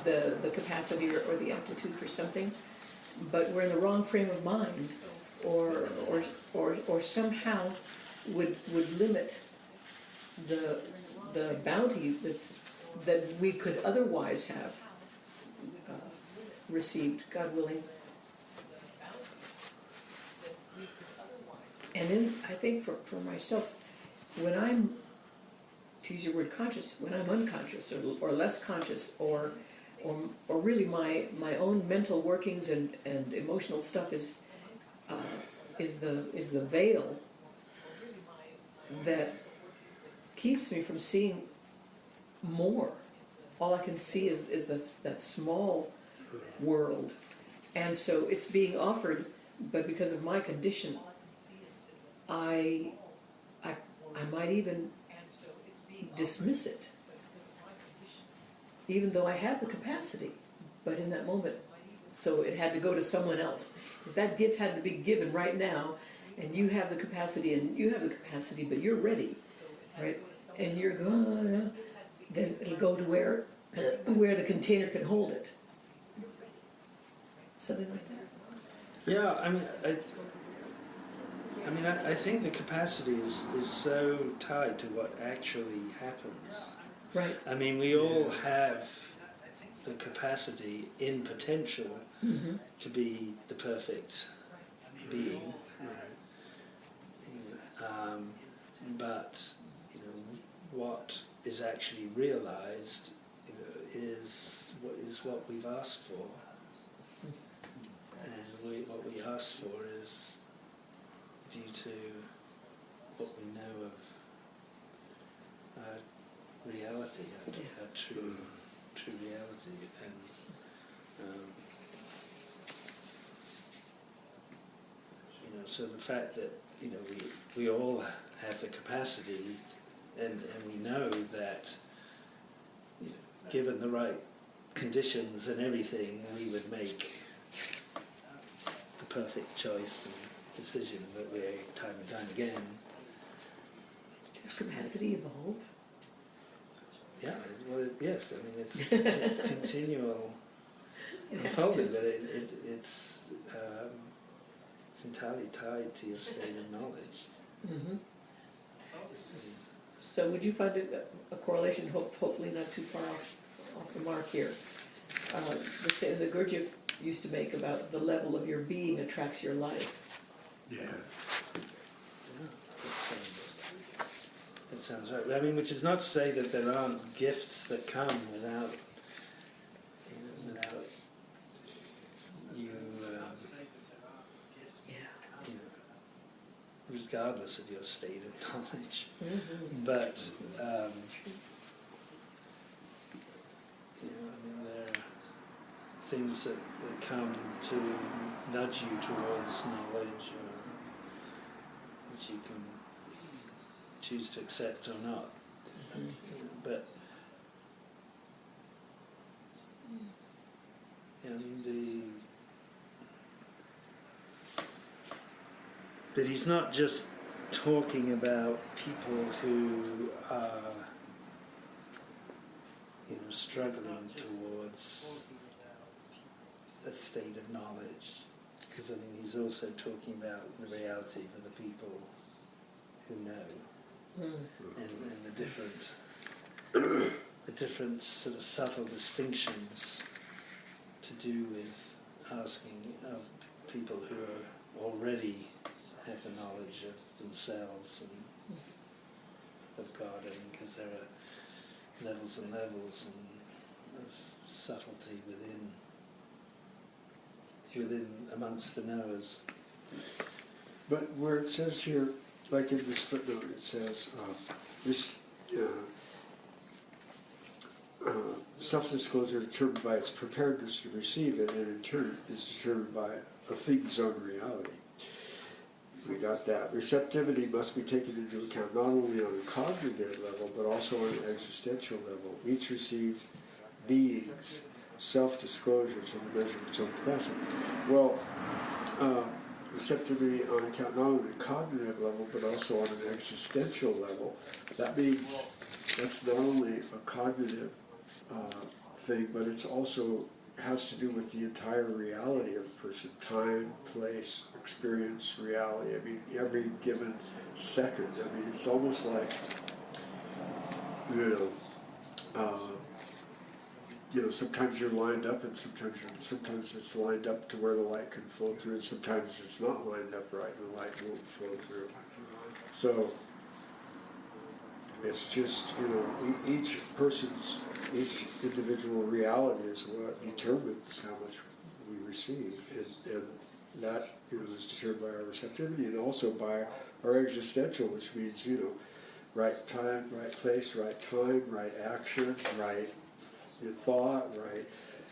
the capacity or the aptitude for something, but we're in the wrong frame of mind, or somehow would limit the bounty that we could otherwise have received, God willing. And then I think for myself, when I'm, to use your word, conscious, when I'm unconscious or less conscious, or really my own mental workings and emotional stuff is the veil that keeps me from seeing more. All I can see is that small world, and so it's being offered, but because of my condition, I might even dismiss it, even though I have the capacity. But in that moment, so it had to go to someone else. If that gift had to be given right now, and you have the capacity, but you're ready, right? And you're going, then it'll go to where the container can hold it. Something like that. Yeah, I think the capacity is so tied to what actually happens. Right. I mean, we all have the capacity in potential to be the perfect being. But what is actually realized is what we've asked for. And what we ask for is due to what we know of reality, our true reality, and so the fact that we all have the capacity, and we know that given the right conditions and everything, we would make the perfect choice and decision, but we time and time again. Does capacity evolve? Yeah, well, yes. I mean, it's continual unfolding, but it's entirely tied to your state of knowledge. Mm-hmm. So would you find it a correlation, hopefully not too far off the mark here? The Gurdjieff used to make about the level of your being attracts your life. Yeah. That sounds right. I mean, which is not to say that there aren't gifts that come without you, regardless of your state of knowledge. Mm-hmm. But I mean, there are things that come to nudge you towards knowledge, or which you can choose to accept or not. Mm-hmm. But I mean, but he's not just talking about people who are struggling towards a state of knowledge, because I mean he's also talking about the reality for the people who know, and the different sort of subtle distinctions to do with asking of people who are already have the knowledge of themselves and of God, because there are levels and levels of subtlety within amongst the knowers. But where it says here, like in this footnote, it says this self-disclosure is determined by its preparedness to receive it, and in turn is determined by a thing's own reality. got that. Receptivity must be taken into account not only on a cognitive level, but also on an existential level. Each receives being's self-disclosure to the measure of its own capacity. Well, receptivity on account not only at a cognitive level, but also on an existential level. That means that's not only a cognitive thing, but it's also has to do with the entire reality of a person. Time, place, experience, reality. I mean, every given second. I mean, it's almost like, you know, sometimes you're lined up, and sometimes it's lined up to where the light can flow through, and sometimes it's not lined up right, and the light won't flow through. So it's just, you know, each individual reality is what determines how much we receive, and that, you know, is determined by our receptivity and also by our existential, which means, you know, right time, right place, right time, right action, right thought, right.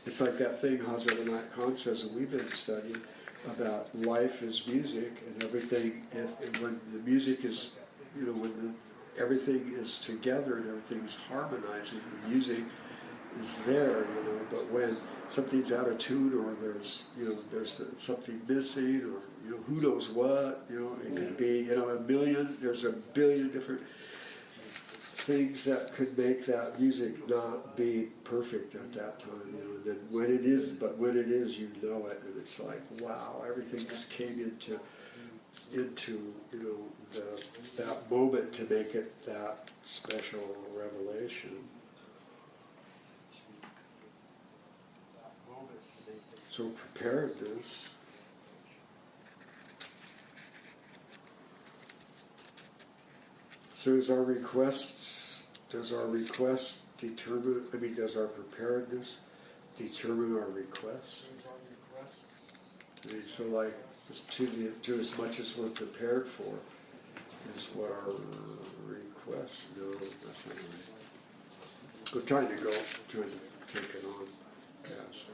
It's like that thing Hazrat Anayat Khan says, and we've been studying about life is music, and everything. And when the music is, you know, when everything is together and everything is harmonizing, the music is there, you know. But when something's out of tune, or there's, you know, there's something missing, or, you know, who knows what, you know, it could be, you know, there's a billion different things that could make that music not be perfect at that time, you know. And then when it is, you know it, and it's like, wow, everything just came into you know, that moment to make it that special revelation. So preparedness. So does our request determine, does our preparedness determine our request? I mean, so like, to as much as we're prepared for is what our request, no, that's not right. We're trying to take it on. Yes.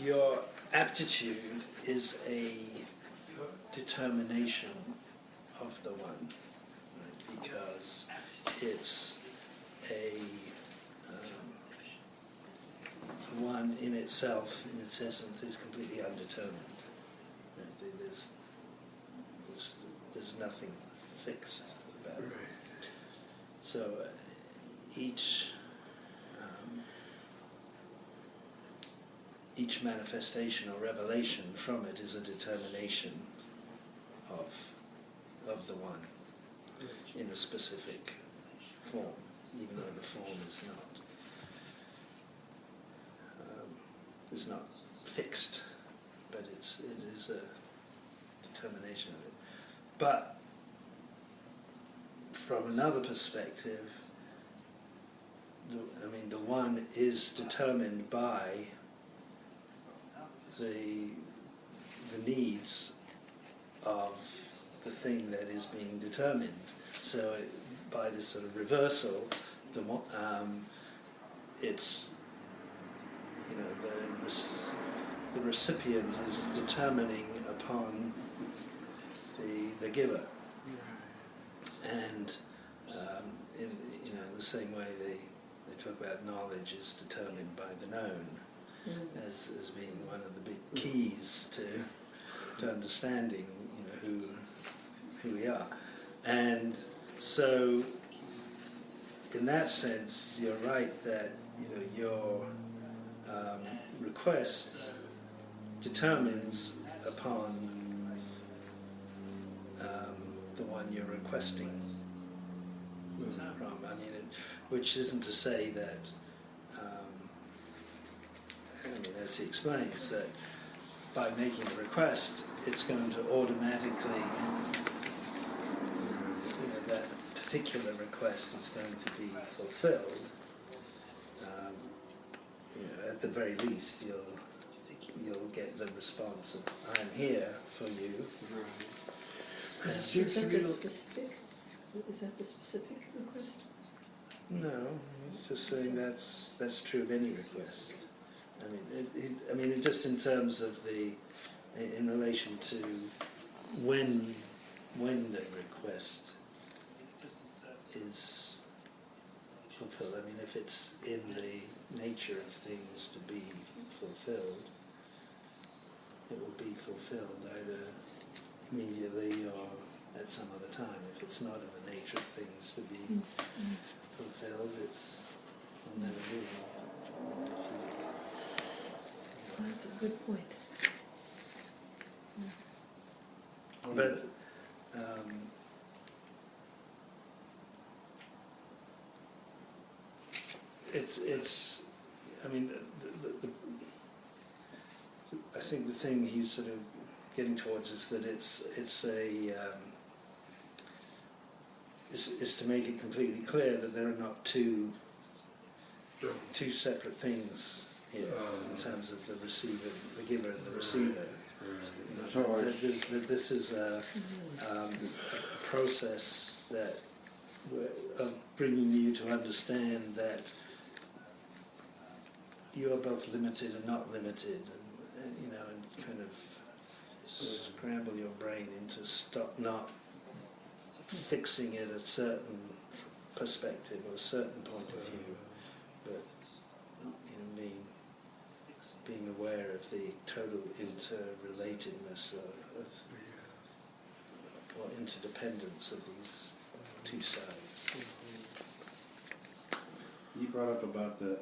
Your aptitude is a determination of the one, right? Because it's the one in itself, in its essence, is completely undetermined. Right? There's nothing fixed about it. So each manifestation or revelation from it is a determination of the one in a specific form, even though the form is not fixed, but it is a determination of it. But from another perspective, the one is determined by the needs of the thing that is being determined. So by this sort of reversal, it's, you know, the recipient is determining upon the giver, and in the same way they talk about knowledge is determined by the known. As being one of the big keys to understanding, you know, who we are. And so in that sense you're right that, you know, your request determines upon the one you're requesting from. Which isn't to say that as he explains, that by making a request, it's going to automatically, you know, that particular request is going to be fulfilled. You know, at the very least, you'll get the response of "I'm here for you." Is that the specific request? No, it's just saying that's true of any request. I mean, just in terms of in relation to when the request is fulfilled. I mean, if it's in the nature of things to be fulfilled, it will be fulfilled either immediately or at some other time. If it's not in the nature of things to be fulfilled, will never be. Well, that's a good point. But it's I mean I think the thing he's sort of getting towards is that it's to make it completely clear that there are not two separate things here in terms of the receiver, the giver and the receiver. That this is a process of bringing you to understand that you are both limited and not limited, and kind of scramble your brain into stop not fixing it at a certain perspective or a certain point of view, but being aware of the total interrelatedness or interdependence of these two sides. You brought up about the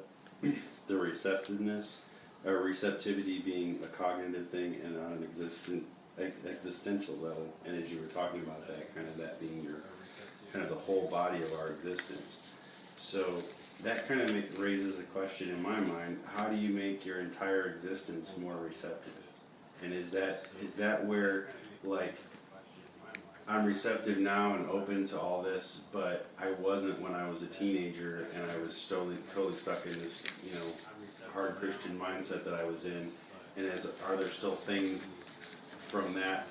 receptiveness, or receptivity being a cognitive thing and on an existential level, and as you were talking about that being your kind of the whole body of our existence. So that kind of raises a question in my mind: how do you make your entire existence more receptive? And is that where, like, I'm receptive now and open to all this, but I wasn't when I was a teenager, and I was totally stuck in this, hard Christian mindset that I was in. And are there still things from that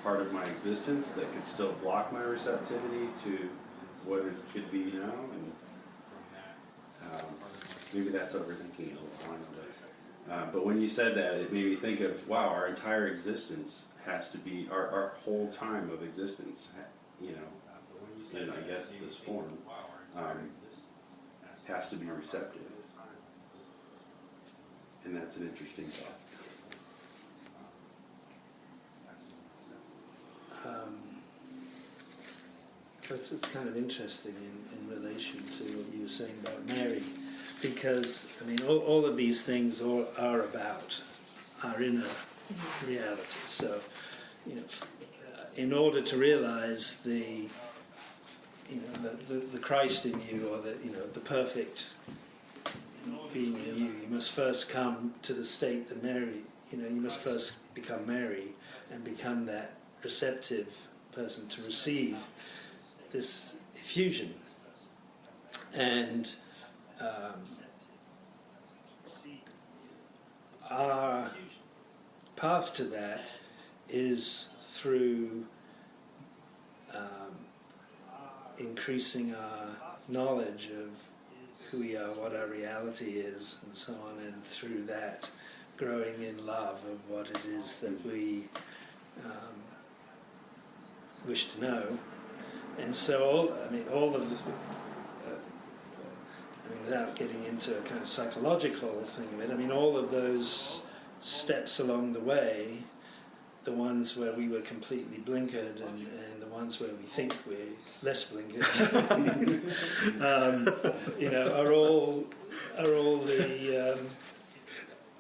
part of my existence that could still block my receptivity to what it could be now? And maybe that's overthinking it a little. But when you said that, it made me think of, wow, our entire existence has to be, our whole time of existence, in I guess this form, has to be receptive. And that's an interesting thought. It's kind of interesting in relation to what you were saying about Mary, because I mean all of these things are about our inner reality. So, in order to realize the Christ in you, or the perfect being in you, you must first come to the state that Mary. You must first become Mary and become that receptive person to receive this effusion. And our path to that is through increasing our knowledge of who we are, what our reality is, and so on, and through that growing in love of what it is that we wish to know. And so all of the without getting into a kind of psychological thing of it, all of those steps along the way, the ones where we were completely blinkered and the ones where we think we're less blinkered,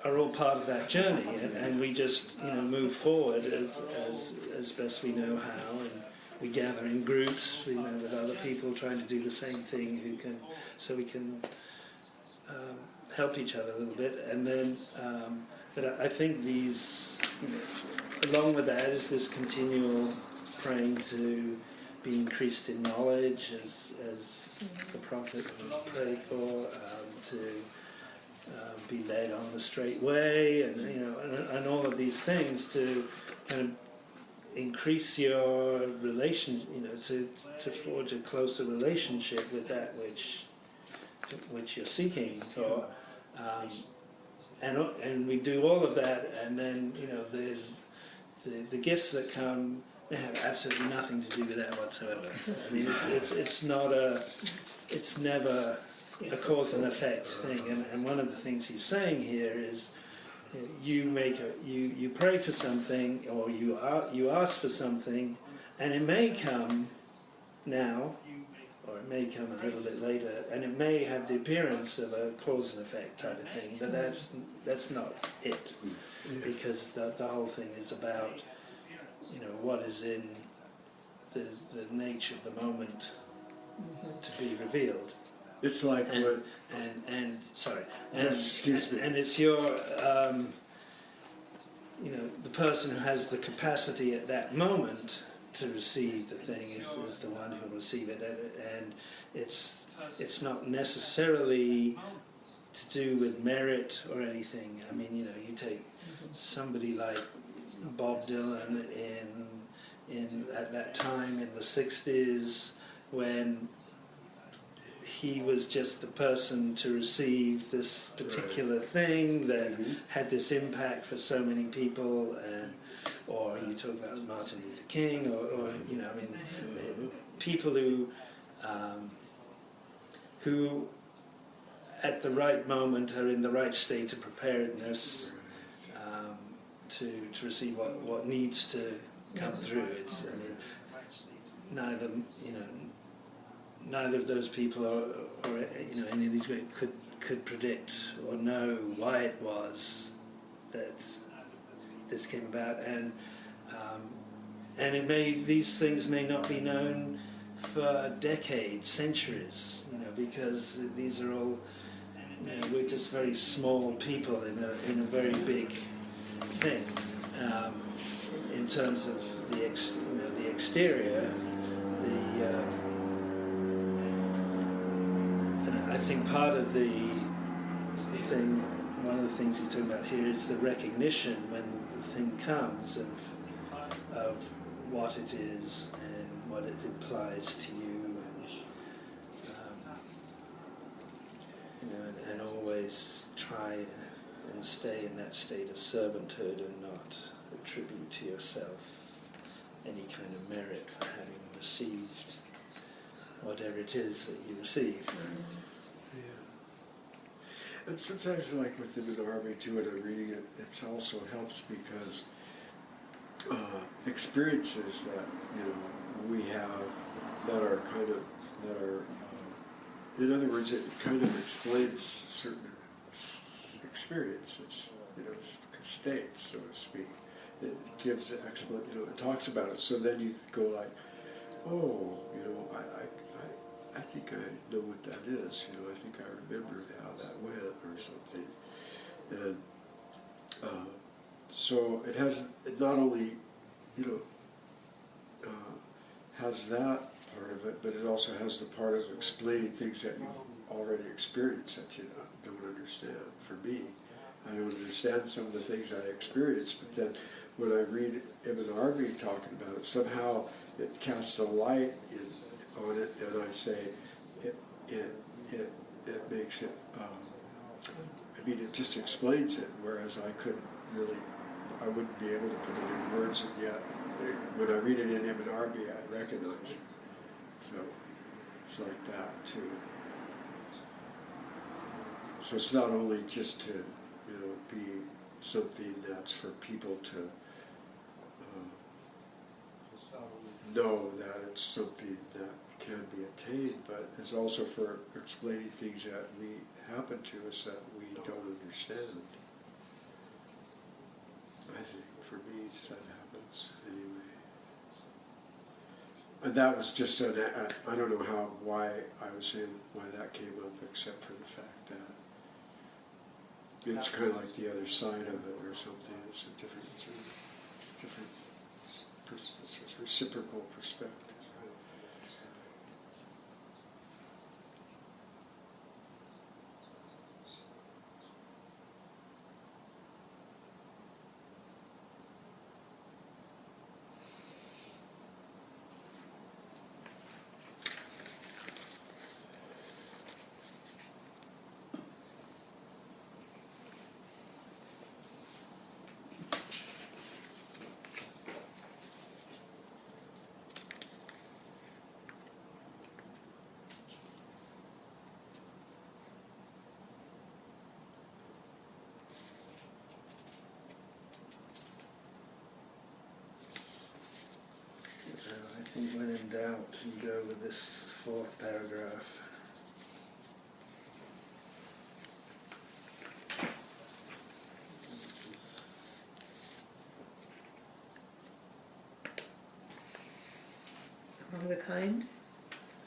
are all part of that journey, and we just move forward as best we know how, and we gather in groups, with other people trying to do the same thing, so we can help each other a little bit, and then. But I think these, along with that, is this continual praying to be increased in knowledge, as the prophet prayed for, to be led on the straight way, and all of these things to kind of increase your relation, to forge a closer relationship with that which which you're seeking for, and we do all of that, and then the gifts that come, they have absolutely nothing to do with that whatsoever. I mean, it's never a cause and effect thing. And one of the things he's saying here is, you pray for something, or you ask for something, and it may come now, or it may come a little bit later, and it may have the appearance of a cause and effect type of thing, but that's not it, because the whole thing is about what is in the nature of the moment to be revealed. It's like excuse me. And it's your the person who has the capacity at that moment to receive the thing is the one who will receive it, and it's not necessarily to do with merit or anything. I mean, you take somebody like Bob Dylan in at that time in the 60s, when he was just the person to receive this particular thing that had this impact for so many people, or you talk about Martin Luther King, or people who at the right moment are in the right state of preparedness to receive what needs to come through. It's neither of those people or any of these could predict or know why it was that this came about, and these things may not be known for decades, centuries, because these are all we're just very small people in a very big thing. In terms of the exterior, I think part of the thing, one of the things he's talking about here, is the recognition when the thing comes of what it is and what it implies to you, and always try and stay in that state of servanthood and not attribute to yourself any kind of merit for having received whatever it is that you receive. Yeah. And sometimes, like with the Arabi too, when I'm reading it, it also helps because experiences that we have that are in other words, it kind of explains certain experiences, states, so to speak. It gives an explanation, it talks about it, so then you go like, oh, I think I know what that is, I think I remember how that went or something. And so it not only, has that part of it, but it also has the part of explaining things that you've already experienced that you don't understand. For me, I don't understand some of the things I experienced, but then when I read Ibn Arabi talking about it, somehow it casts a light on it, and I say it makes it. It just explains it, whereas I wouldn't be able to put it in words, and yet when I read it in Ibn Arabi, I recognize it. So it's like that too. So it's not only just to be something that's for people to know that it's something that can be attained, but it's also for explaining things that happen to us that we don't understand. I think for me that happens anyway. And that was just I don't know why I was saying why that came up, except for the fact that it's kind of like the other side of it or something. It's a different it's a reciprocal perspective. when in doubt, you go with this fourth paragraph. Among the kind?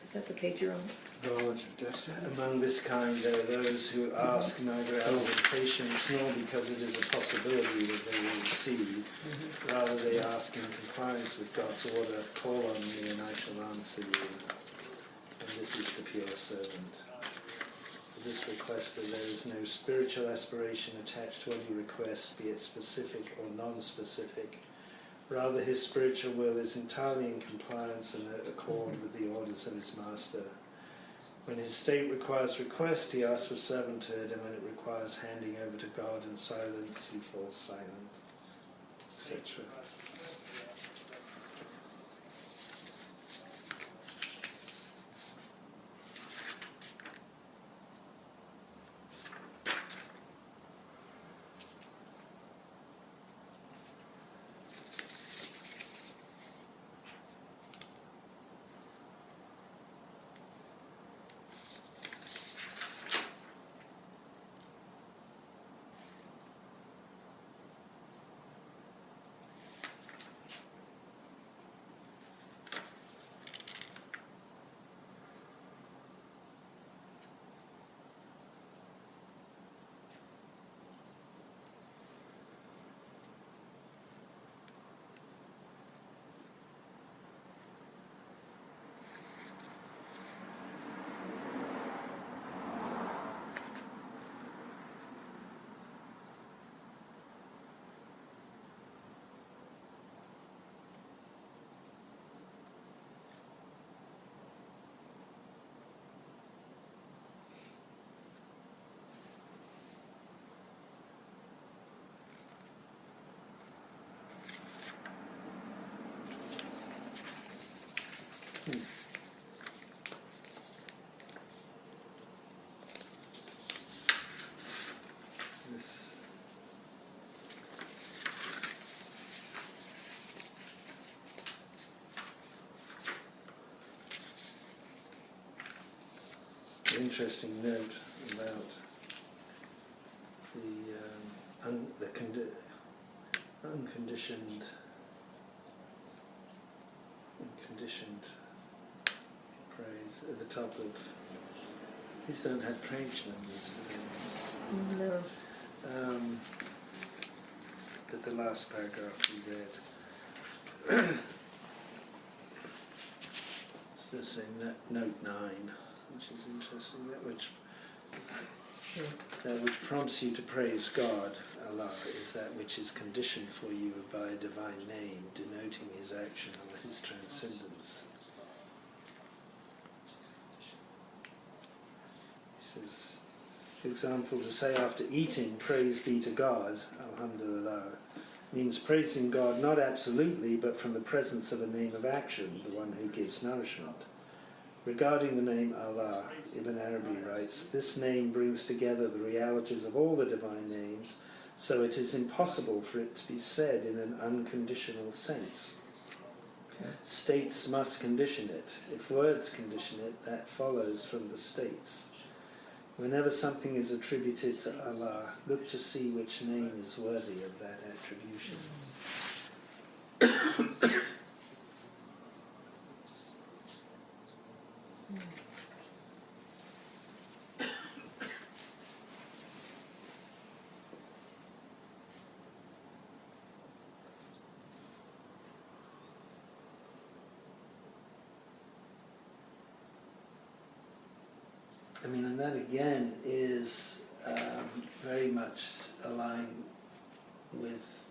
Is that the page you're on? Knowledge of destiny. Among this kind there are those who ask neither out of patience nor because it is a possibility that they will receive. Rather they ask in compliance with God's order, call on me and I shall answer you. And this is the pure servant. For this requester there is no spiritual aspiration attached to what he requests, be it specific or non-specific. Rather his spiritual will is entirely in compliance and accord with the orders of his master. When his state requires request, he asks for servanthood, and when it requires handing over to God in silence, he falls silent, etc. Interesting note about the unconditioned praise at the top of. These don't have page numbers. No. But the last paragraph we read. So say note 9. Which is interesting, that which prompts you to praise God, Allah, is that which is conditioned for you by a divine name, denoting his action or his transcendence. He says, for example, to say after eating, praise be to God, Alhamdulillah, means praising God not absolutely, but from the presence of a name of action, the one who gives nourishment. Regarding the name Allah, Ibn Arabi writes, this name brings together the realities of all the divine names, so it is impossible for it to be said in an unconditional sense. Okay. States must condition it. If words condition it, that follows from the states. Whenever something is attributed to Allah, look to see which name is worthy of that attribution. I mean, and that again is very much aligned with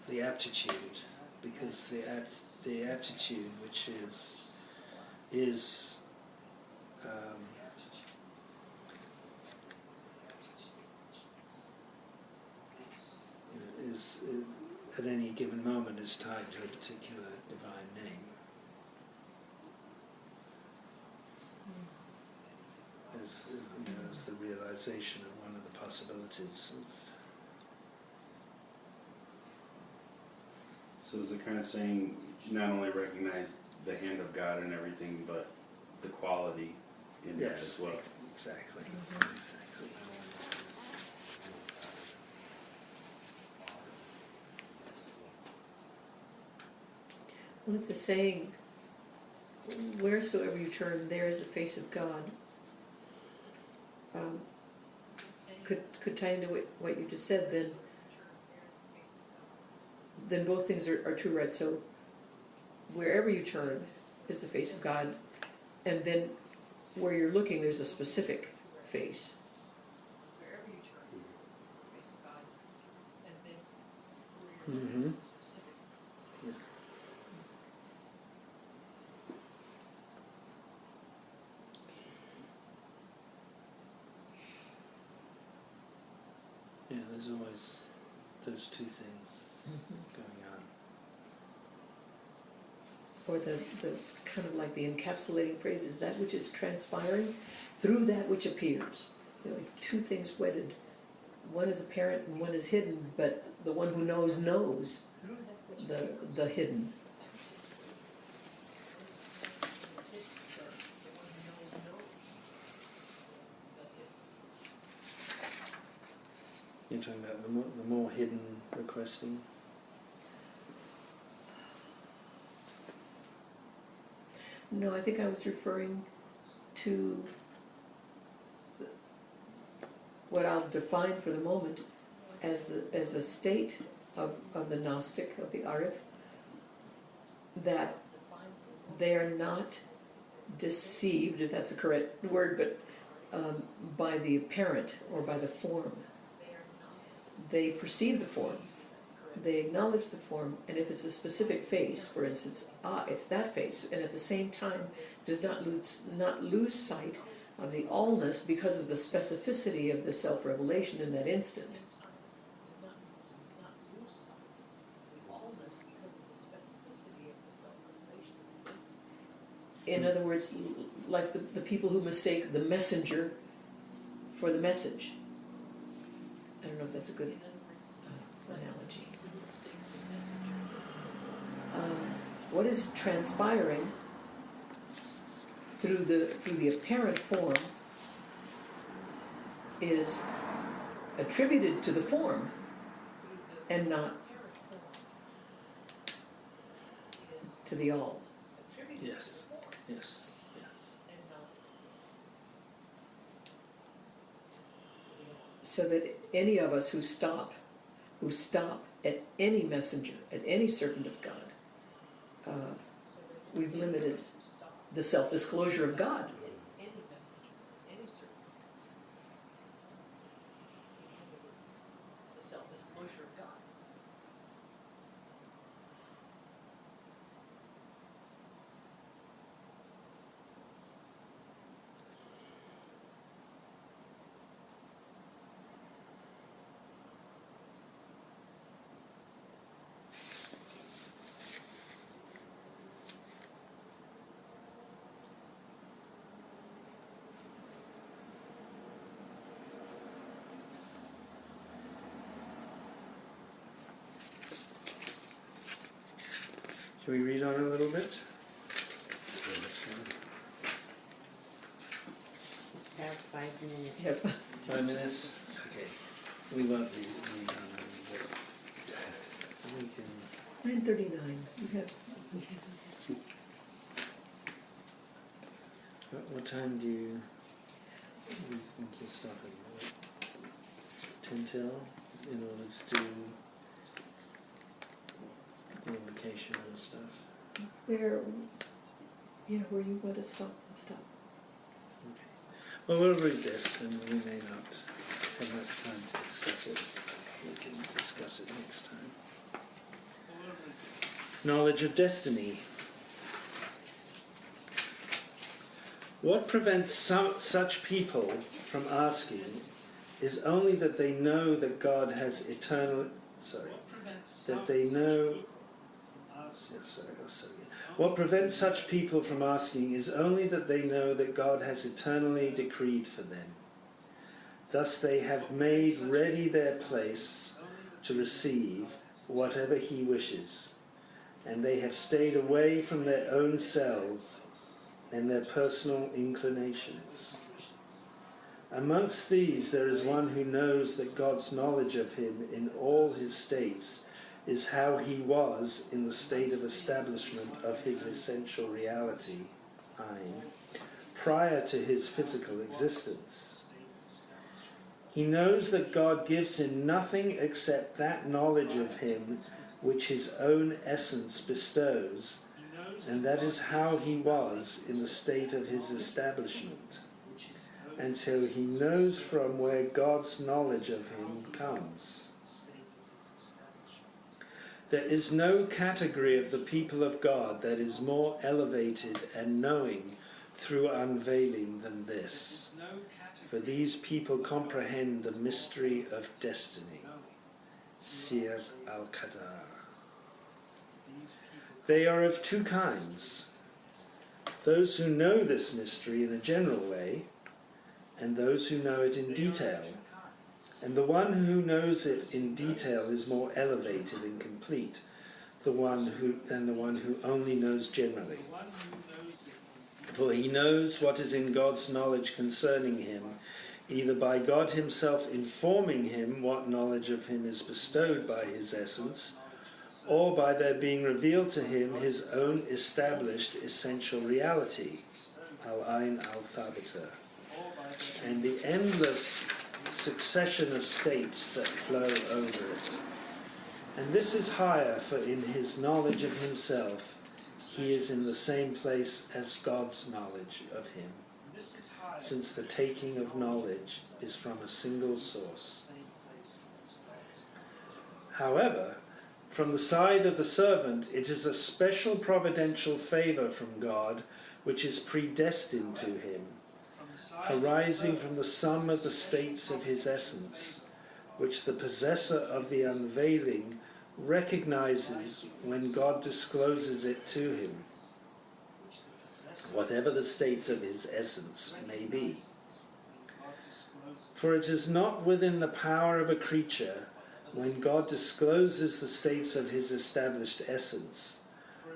the aptitude, because the aptitude, which is at any given moment is tied to a particular divine name. As the realization of one of the possibilities of. So is it kind of saying not only recognize the hand of God and everything, but the quality in that as well. Exactly. Mm-hmm. Exactly. Well, if the saying, wheresoever you turn, there is the face of God, could tie into what you just said, then both things are true, right? So wherever you turn is the face of God, and then where you're looking, there's a specific face. Mm-hmm. Yes. Yeah, there's always those two things going on. Or the kind of like the encapsulating phrase is that which is transpiring through that which appears. You know, like two things wedded. One is apparent and one is hidden, but the one who knows the hidden. You're talking about the more hidden requesting? No, I think I was referring to what I'll define for the moment as a state of the Gnostic, of the Arif, that they are not deceived, if that's the correct word, but by the apparent or by the form. They perceive the form, they acknowledge the form, and if it's a specific face, for instance, it's that face, and at the same time does not lose sight of the allness because of the specificity of the self-revelation in that instant. In other words, like the people who mistake the messenger for the message. I don't know if that's a good analogy. What is transpiring through the apparent form is attributed to the form and not to the all. Yes, yes, yes. So that any of us who stop at any messenger, at any servant of God, we've limited the self-disclosure of God. Shall we read on a little bit? Have 5 minutes. Yep. 5 minutes? Okay. We won't read on a little bit. We can... 9:39. You have. What time do you think you're stopping? 10 till? In order to do the invocation and stuff? Where you want to stop, stop. Okay. Well, we'll read this, and we may not have much time to discuss it. We can discuss it next time. Knowledge of destiny. What prevents such people from asking is only that they know that God has eternal... Sorry. That they know... What prevents such people from asking is only that they know that God has eternally decreed for them. Thus they have made ready their place to receive whatever He wishes. and they have stayed away from their own selves and their personal inclinations. Amongst these there is one who knows that God's knowledge of him in all his states is how he was in the state of establishment of his essential reality, Ein, prior to his physical existence. He knows that God gives him nothing except that knowledge of him which his own essence bestows, and that is how he was in the state of his establishment, until he knows from where God's knowledge of him comes. There is no category of the people of God that is more elevated and knowing through unveiling than this, for these people comprehend the mystery of destiny, Sir al-Qadar. They are of two kinds: those who know this mystery in a general way, and those who know it in detail. And the one who knows it in detail is more elevated and complete than the one who only knows generally. For he knows what is in God's knowledge concerning him, either by God himself informing him what knowledge of him is bestowed by his essence, or by there being revealed to him his own established essential reality, Al-Ain Al-Thabita, and the endless succession of states that flow over it. And this is higher, for in his knowledge of himself he is in the same place as God's knowledge of him, since the taking of knowledge is from a single source. However, from the side of the servant, it is a special providential favor from God which is predestined to him, arising from the sum of the states of his essence, which the possessor of the unveiling recognizes when God discloses it to him, whatever the states of his essence may be. For it is not within the power of a creature, when God discloses the states of his established essence,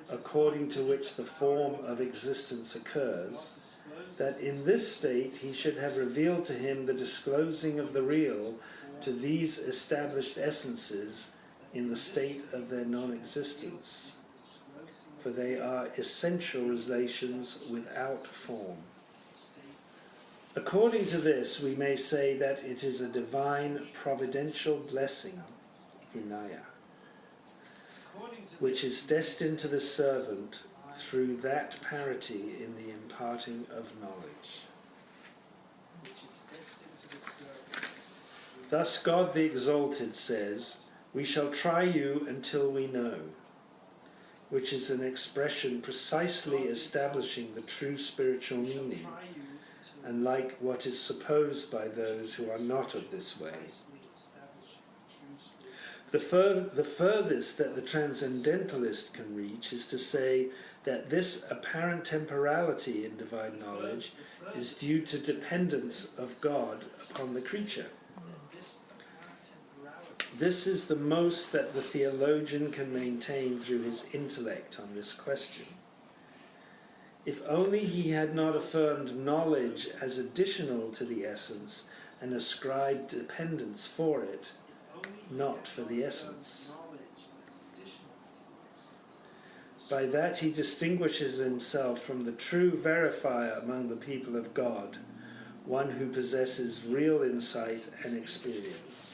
according to which the form of existence occurs, that in this state he should have revealed to him the disclosing of the real to these established essences in the state of their non-existence, for they are essential relations without form. According to this, we may say that it is a divine providential blessing, Inaya, which is destined to the servant through that parity in the imparting of knowledge. Thus God the Exalted says, "We shall try you until we know," which is an expression precisely establishing the true spiritual meaning, unlike what is supposed by those who are not of this way. The furthest that the transcendentalist can reach is to say that this apparent temporality in divine knowledge is due to dependence of God upon the creature. This is the most that the theologian can maintain through his intellect on this question. If only he had not affirmed knowledge as additional to the essence and ascribed dependence for it, not for the essence. By that he distinguishes himself from the true verifier among the people of God, one who possesses real insight and experience.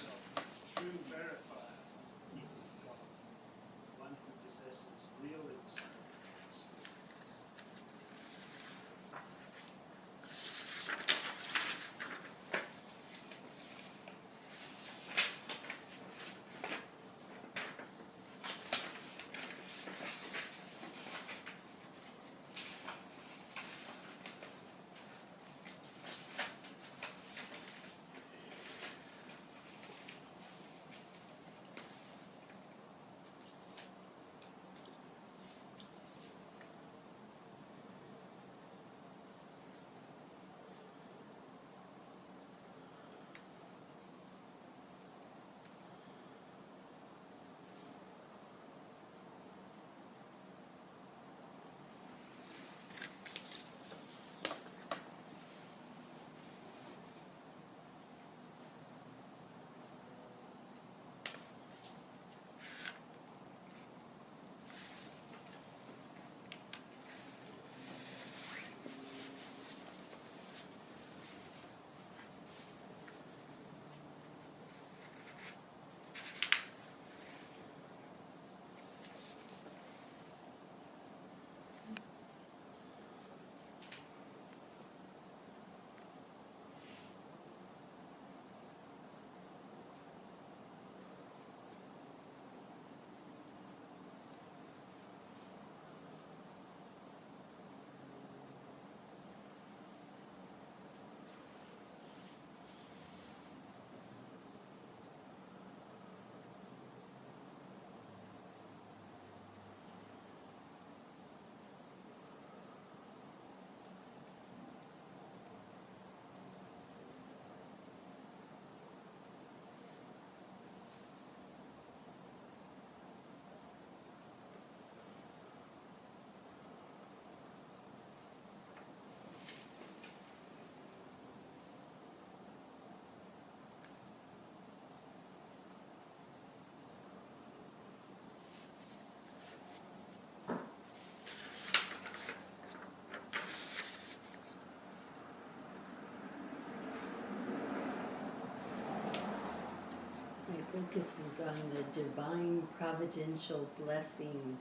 focuses on the divine providential blessing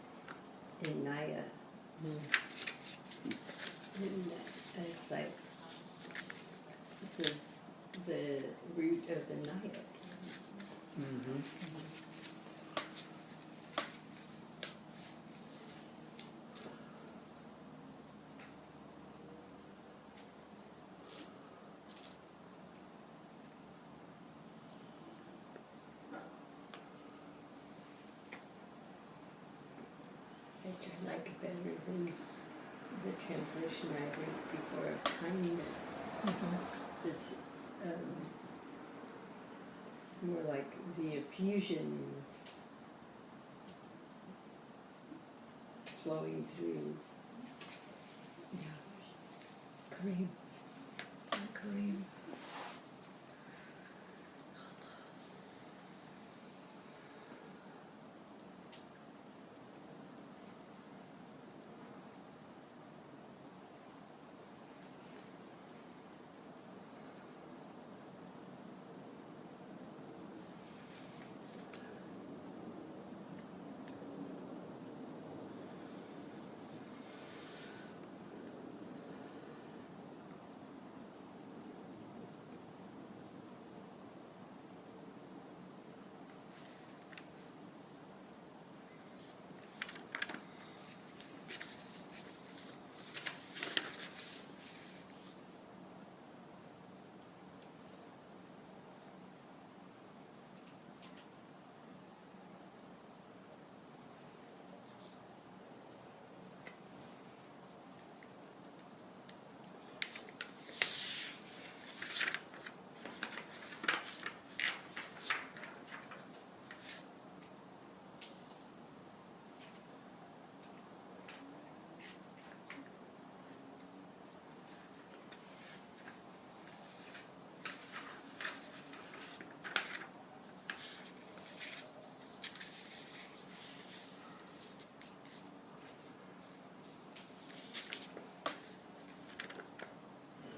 in Naya. And it's like, this is the root of the Naya. Mm-hmm. Which I like better than the translation I read before of kindness. It's, it's more like the effusion flowing through. Yeah. Kareem. Kareem.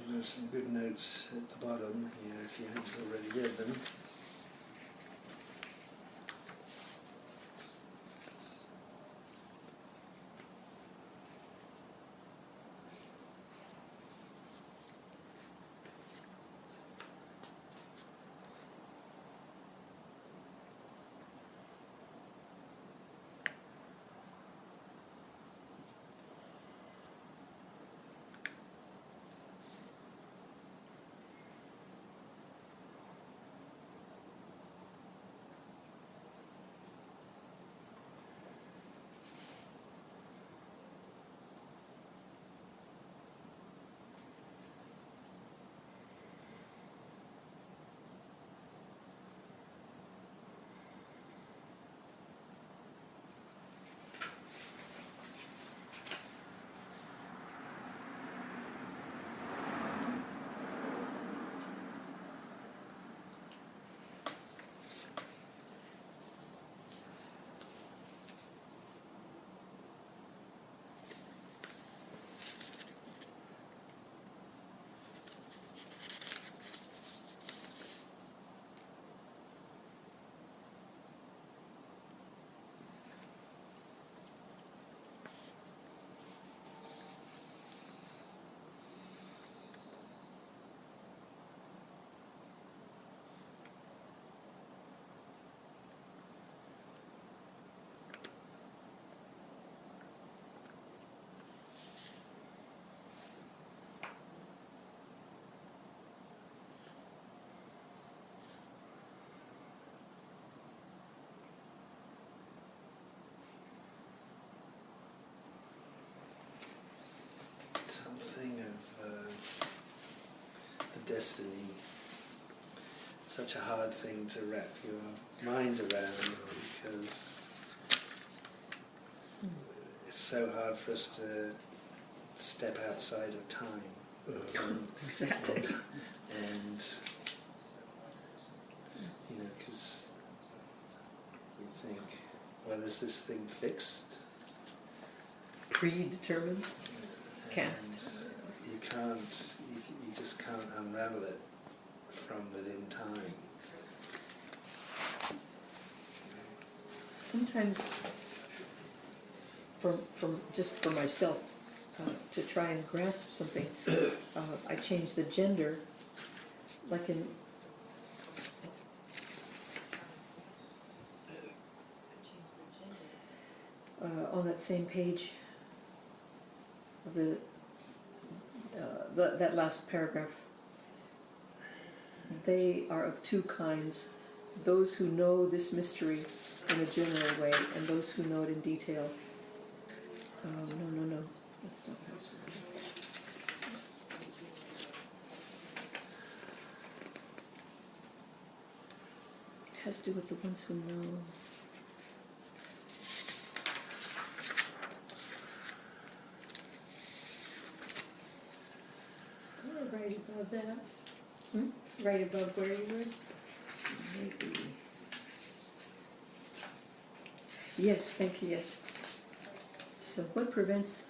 There's some good notes at the bottom here if you haven't already read them. Something of the destiny. It's such a hard thing to wrap your mind around because it's so hard for us to step outside of time. Exactly. And you know, because you think, well, is this thing fixed? Predetermined. Cast. And you can't, you just can't unravel it from within time. sometimes, from just for myself, to try and grasp something, I change the gender, like in on that same page of that last paragraph. They are of two kinds: those who know this mystery in a general way, and those who know it in detail. No, that's not what I was reading. It has to do with the ones who know. Right above that? Hmm? Right above where you were? Maybe. Yes, thank you, yes. So what prevents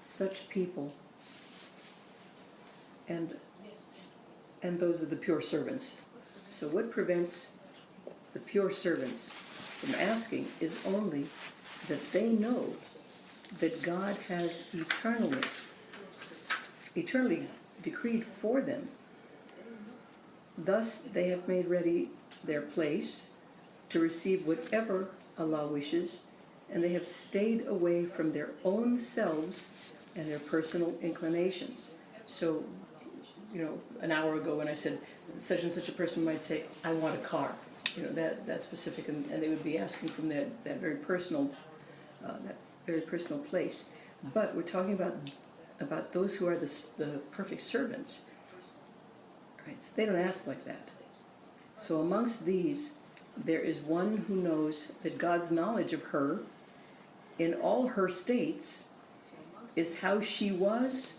such people, and those are the pure servants, so what prevents the pure servants from asking is only that they know that God has eternally decreed for them. Thus they have made ready their place to receive whatever Allah wishes, and they have stayed away from their own selves and their personal inclinations. So, an hour ago when I said such and such a person might say, I want a car, that specific, and they would be asking from that very personal place. But we're talking about those who are the perfect servants. Right? So they don't ask like that. So amongst these, there is one who knows that God's knowledge of her in all her states is how she was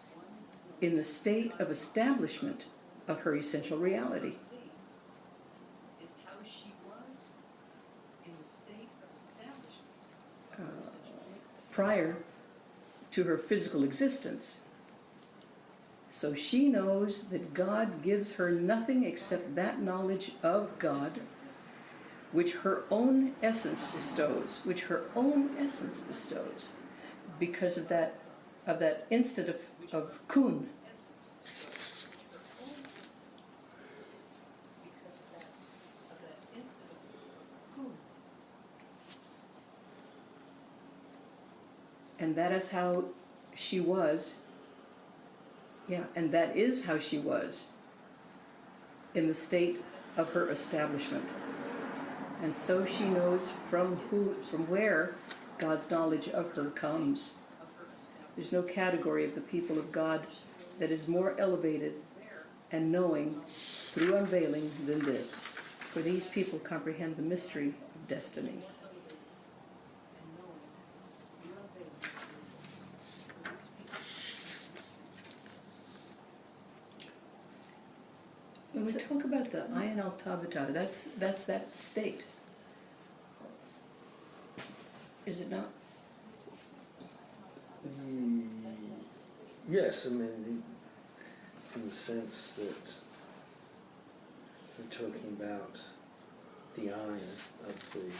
in the state of establishment of her essential reality. Prior to her physical existence. So she knows that God gives her nothing except that knowledge of God which her own essence bestows, because of that instant of kun. And that is how she was, and that is how she was in the state of her establishment. And so she knows from where God's knowledge of her comes. There's no category of the people of God that is more elevated and knowing through unveiling than this. For these people comprehend the mystery of destiny. When we talk about the Ayin al-Tabata, that's that state. Is it not? Yes, I mean, in the sense that we're talking about the ayin of the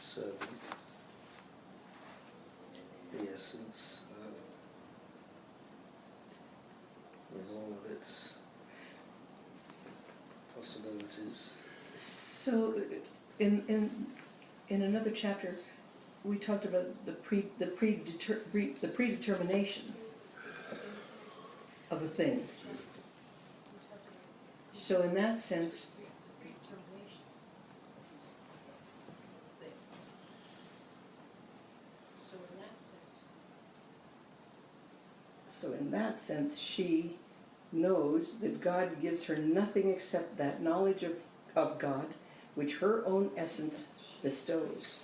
servant, the essence, with all of its possibilities. So, in another chapter, we talked about the predetermination of a thing. So, in that sense, she knows that God gives her nothing except that knowledge of God, which her own essence bestows.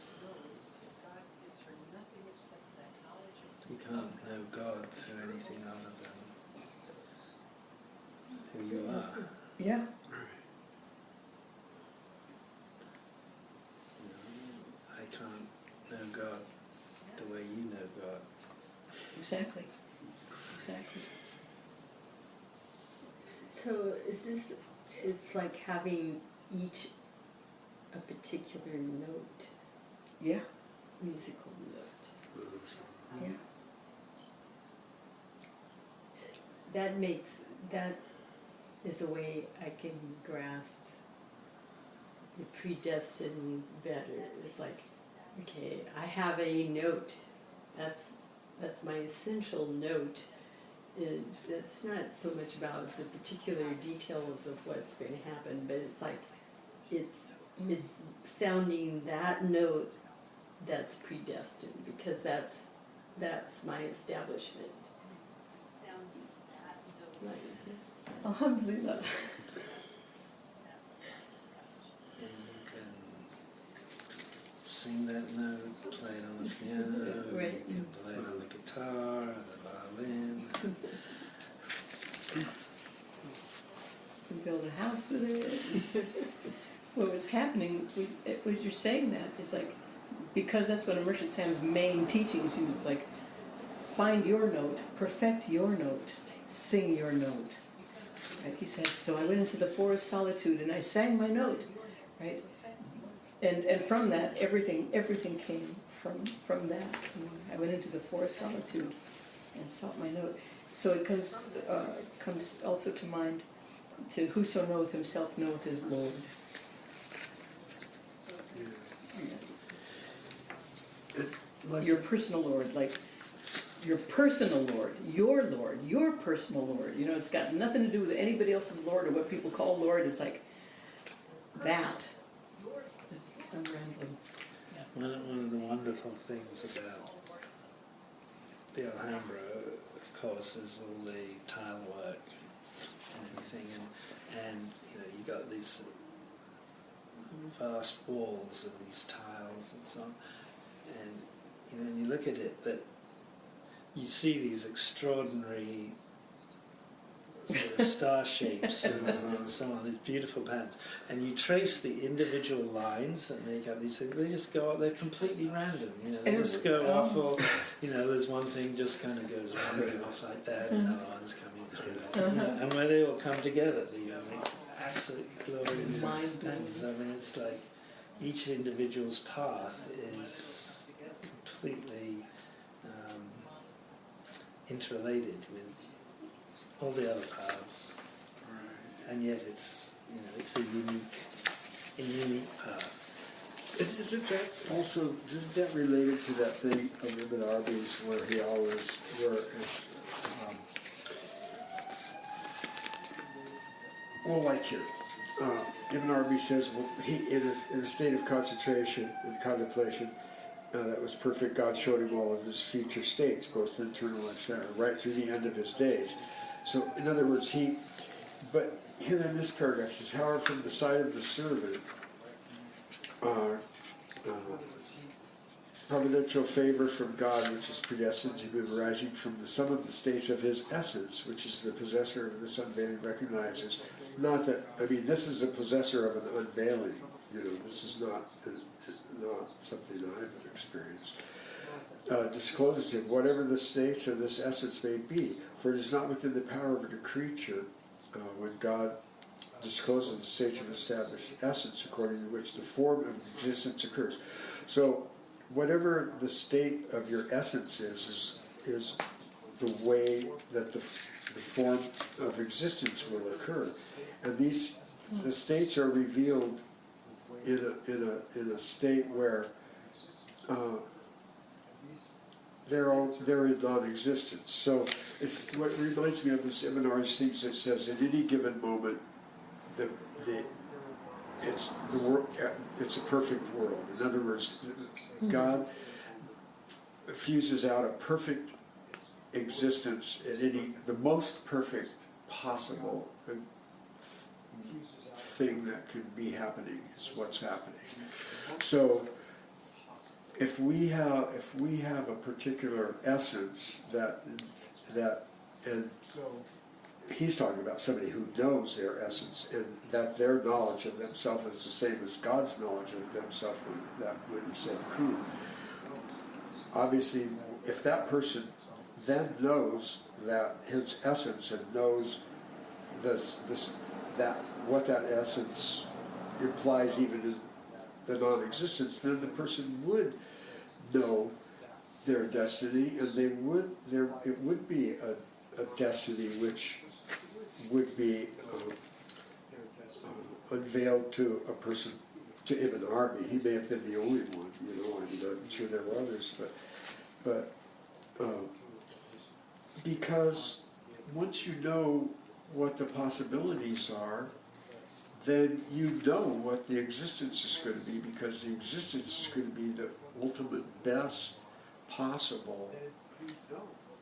You can't know God through anything other than who you are. Yeah. I can't know God the way you know God. Exactly. So it's like having each a particular note Yeah, musical note. yeah. That is a way I can grasp the predestined better. It's like, okay, I have a note. That's my essential note. And it's not so much about the particular details of what's going to happen, but it's like it's sounding that note that's predestined, because that's my establishment. Alhamdulillah. And you can sing that note, play it on the piano, Right. you can play it on the guitar, the violin. We build a house with it. What was happening, what you're saying that is like, because that's one of Murshid Sam's main teachings. He was like, find your note, perfect your note, sing your note. Right? He said, so I went into the forest solitude and I sang my note, right? And from that, everything came from that. I went into the forest solitude and sought my note. So it comes also to mind, to whoso knoweth himself knoweth his Lord. Your personal Lord, like your personal Lord, your personal Lord. You know, it's got nothing to do with anybody else's Lord or what people call Lord. It's like that. I'm rambling. One of the wonderful things about the Alhambra, of course, is all the tile work and everything, and you know, you got these vast walls of these tiles and so on, and you know, when you look at it, that you see these extraordinary sort of star shapes and so on, these beautiful patterns, and you trace the individual lines that make up these things. They just go, they're completely random, you know, they just go off, or you know, there's one thing just kind of goes wandering off like that, and another one's coming through, you know, and where they all come together, you know, makes it absolutely glorious. And so, I mean, it's like each individual's path is completely interrelated with all the other paths, and yet it's, you know, it's a unique path. And isn't that also, isn't that related to that thing of Ibn Arabi's where he always, where it's, well, like here, Ibn Arabi says, well, he in a state of concentration and contemplation that was perfect, God showed him all of his future states, both internal and external, right through the end of his days. So, in other words, but here in this paragraph it says, however, from the side of the servant, providential favor from God, which is predestined to be arising from the sum of the states of his essence, which is the possessor of this unveiling, recognizes, not that, I mean, this is a possessor of an unveiling, you know, this is not something I've experienced. Discloses to him whatever the states of this essence may be, for it is not within the power of a creature when God discloses the states of established essence according to which the form of existence occurs. So whatever the state of your essence is the way that the form of existence will occur. And the states are revealed in a state where they're in non-existence. So it's what reminds me of this Ibn Arabi's things that says at any given moment it's the world, it's a perfect world. In other words, God fuses out a perfect existence at the most perfect possible thing that could be happening is what's happening. So if we have a particular essence that and he's talking about somebody who knows their essence, and that their knowledge of themselves is the same as God's knowledge of themselves when he said kun. Obviously, if that person then knows that his essence and knows what that essence implies even the non-existence, then the person would know their destiny, and it would be a destiny which would be unveiled to a person, to Ibn Arabi. He may have been the only one, I'm sure there were others, but because once you know what the possibilities are, then you know what the existence is going to be, because the existence is going to be the ultimate best possible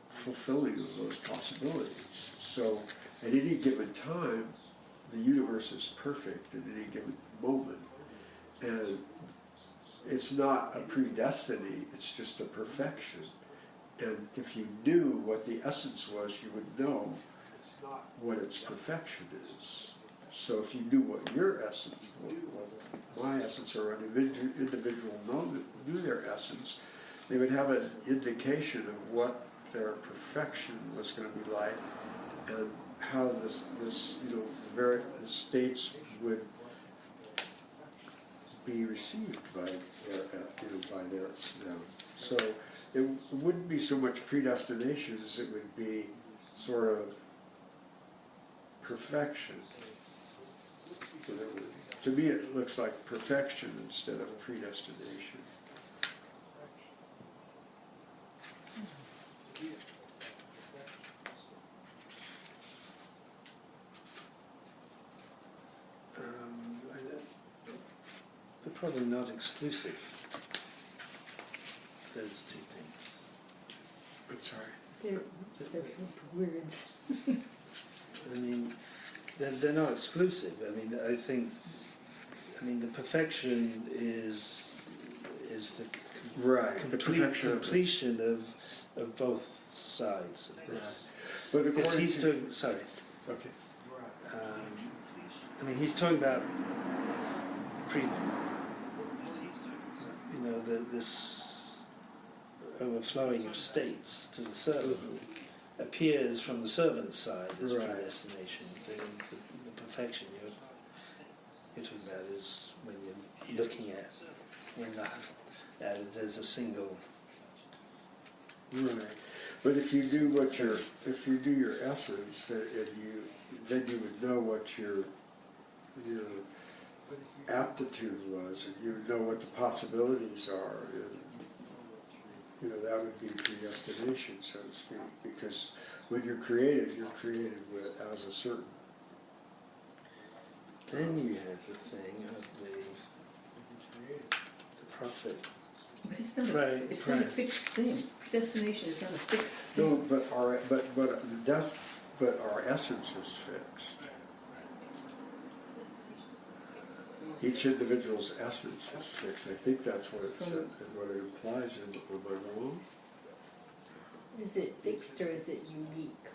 fulfilling of those possibilities. So at any given time, the universe is perfect at any given moment. And it's not a predestiny, it's just a perfection. And if you knew what the essence was, you would know what its perfection is. So if you knew what your essence, what my essence, or an individual knew their essence, they would have an indication of what their perfection was going to be like, and how the various states would be received by them. So it wouldn't be so much predestination as it would be sort of perfection. So to me, it looks like perfection instead of predestination. They're probably not exclusive, those two things. I'm sorry. They're words. I mean, they're not exclusive. I mean, the perfection is the Right, the perfection of completion of both sides of this. But Because according he's to... talking, sorry, Okay. he's talking about this overflowing of states to the servant appears from the servant's side as Right. predestination. The perfection you're talking about is when you're looking at it as a single. Right. But if you do your essence, then you would know what your aptitude was, and you would know what the possibilities are, and that would be predestination, so to speak. Because when you're created as a certain. Then you have the thing of the prophet. But it's not Right, it's not a right. fixed thing. Predestination is not a fixed No, thing. but our essence is fixed. Each individual's essence is fixed. I think that's what it says, what it implies. Am I wrong? Is it fixed or is it unique?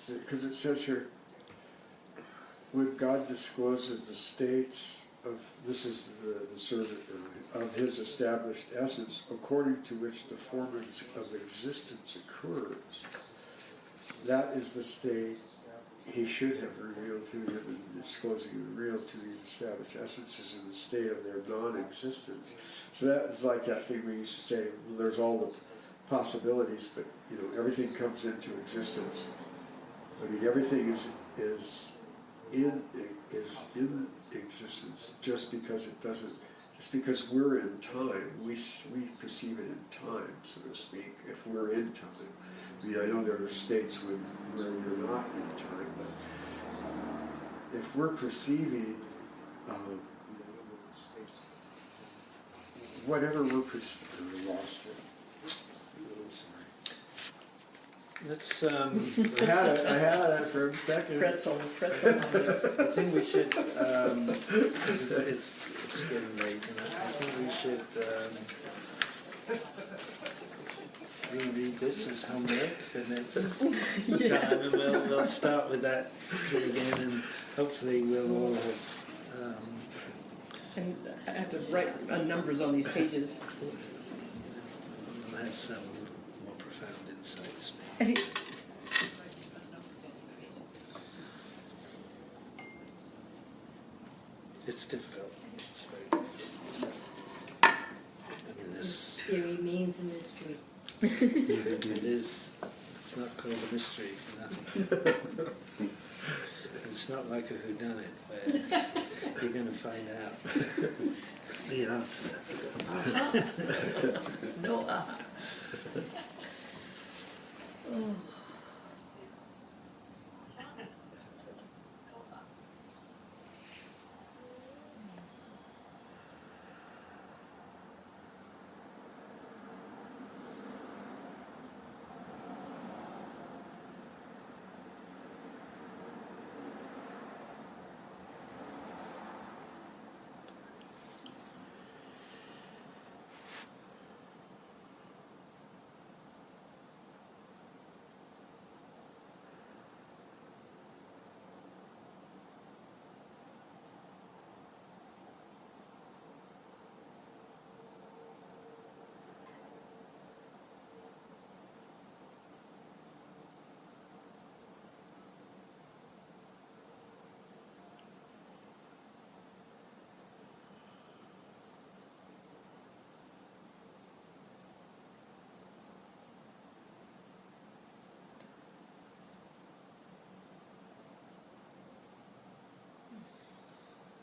Because it says here, when God discloses the states of, this is the sort of his established essence, according to which the forming of existence occurs, that is the state he should have revealed to him, and disclosing and revealed to these established essences in the state of their non-existence. So that's like that thing we used to say, there's all the possibilities, but everything comes into existence. I mean, everything is in existence just because it doesn't, just because we're in time, we perceive it in time, so to speak, if we're in time. I mean, I know there are states where you're not in time, but if we're perceiving whatever we're perceiving, I lost it. Let's. I had it for a second. Pretzel. I think we should. Because it's getting late, and I think we should reread this as homework for next time, and we'll start with that again, and hopefully we'll all have. And I have to write numbers on these pages. We'll have some more profound insights. It's difficult. It's very difficult. I mean, this, Theory means a mystery. it is, it's not called a mystery for nothing. It's not like a whodunit where you're going to find out the answer. No. Oh.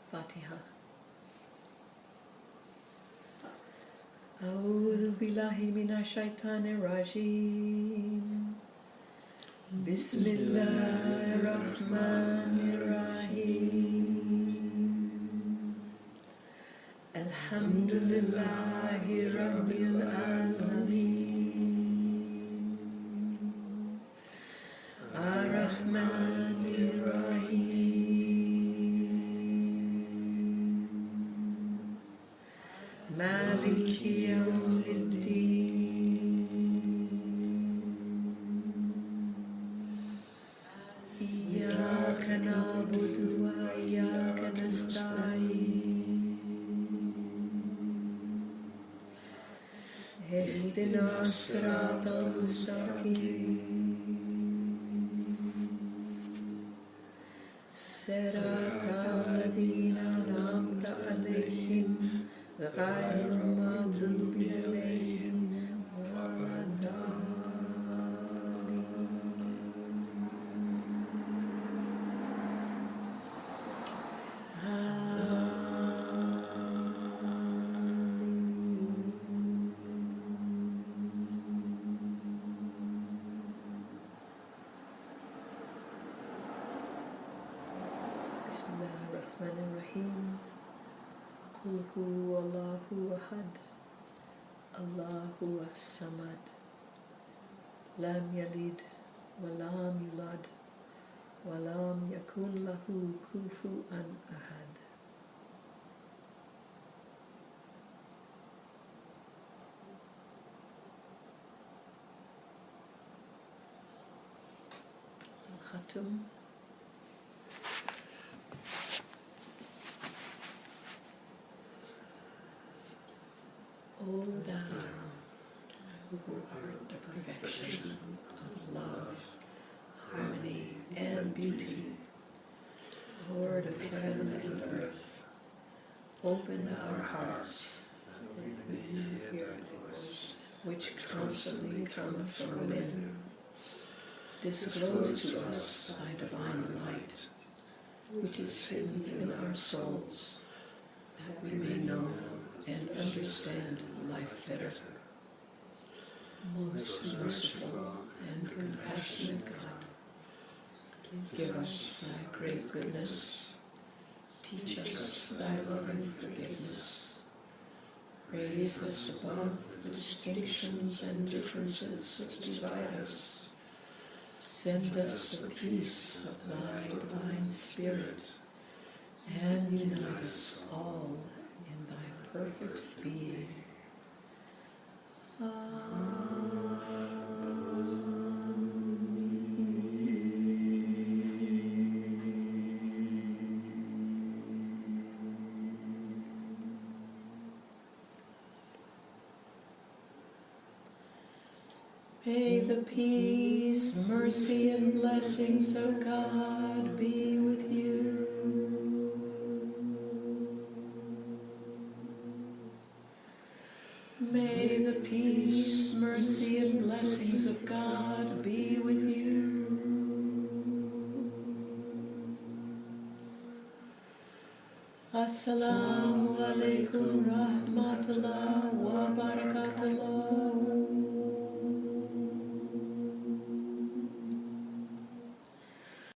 Fatiha. A'udhu billahi minash shaitanir rajim. Bismillahir rahmanir rahim. Alhamdulillahi rabbil alamin. Ar-Rahmanir Rahim. Maliki yawmiddin. Iyyaka na'budu wa iyyaka nasta'in. Ihdina as-siratal mustaqim. Siratal ladzina an'amta 'alaihim ghayril maghdubi 'alaihim Bismillahirrahmanirrahim. Qul huwallahu ahad. Allahu as-samad. Lam yalid wa lam yulad wa lam yakun lahu kufuwan ahad. Al-Khatam. O thou who art the perfection of love, harmony, and beauty, Lord of heaven and earth, open our hearts that we may hear thy voice, which constantly cometh from within. Disclose to us thy divine light, which is hidden in our souls, that we may know and understand life better. Most merciful and compassionate God, give us thy great goodness, teach us thy loving forgiveness, raise us above the distinctions and differences which divide us, send us the peace of thy divine Spirit, and unite us all in thy perfect being. May the peace, mercy, and blessings of God be with you. Assalamu alaikum rahmatullah.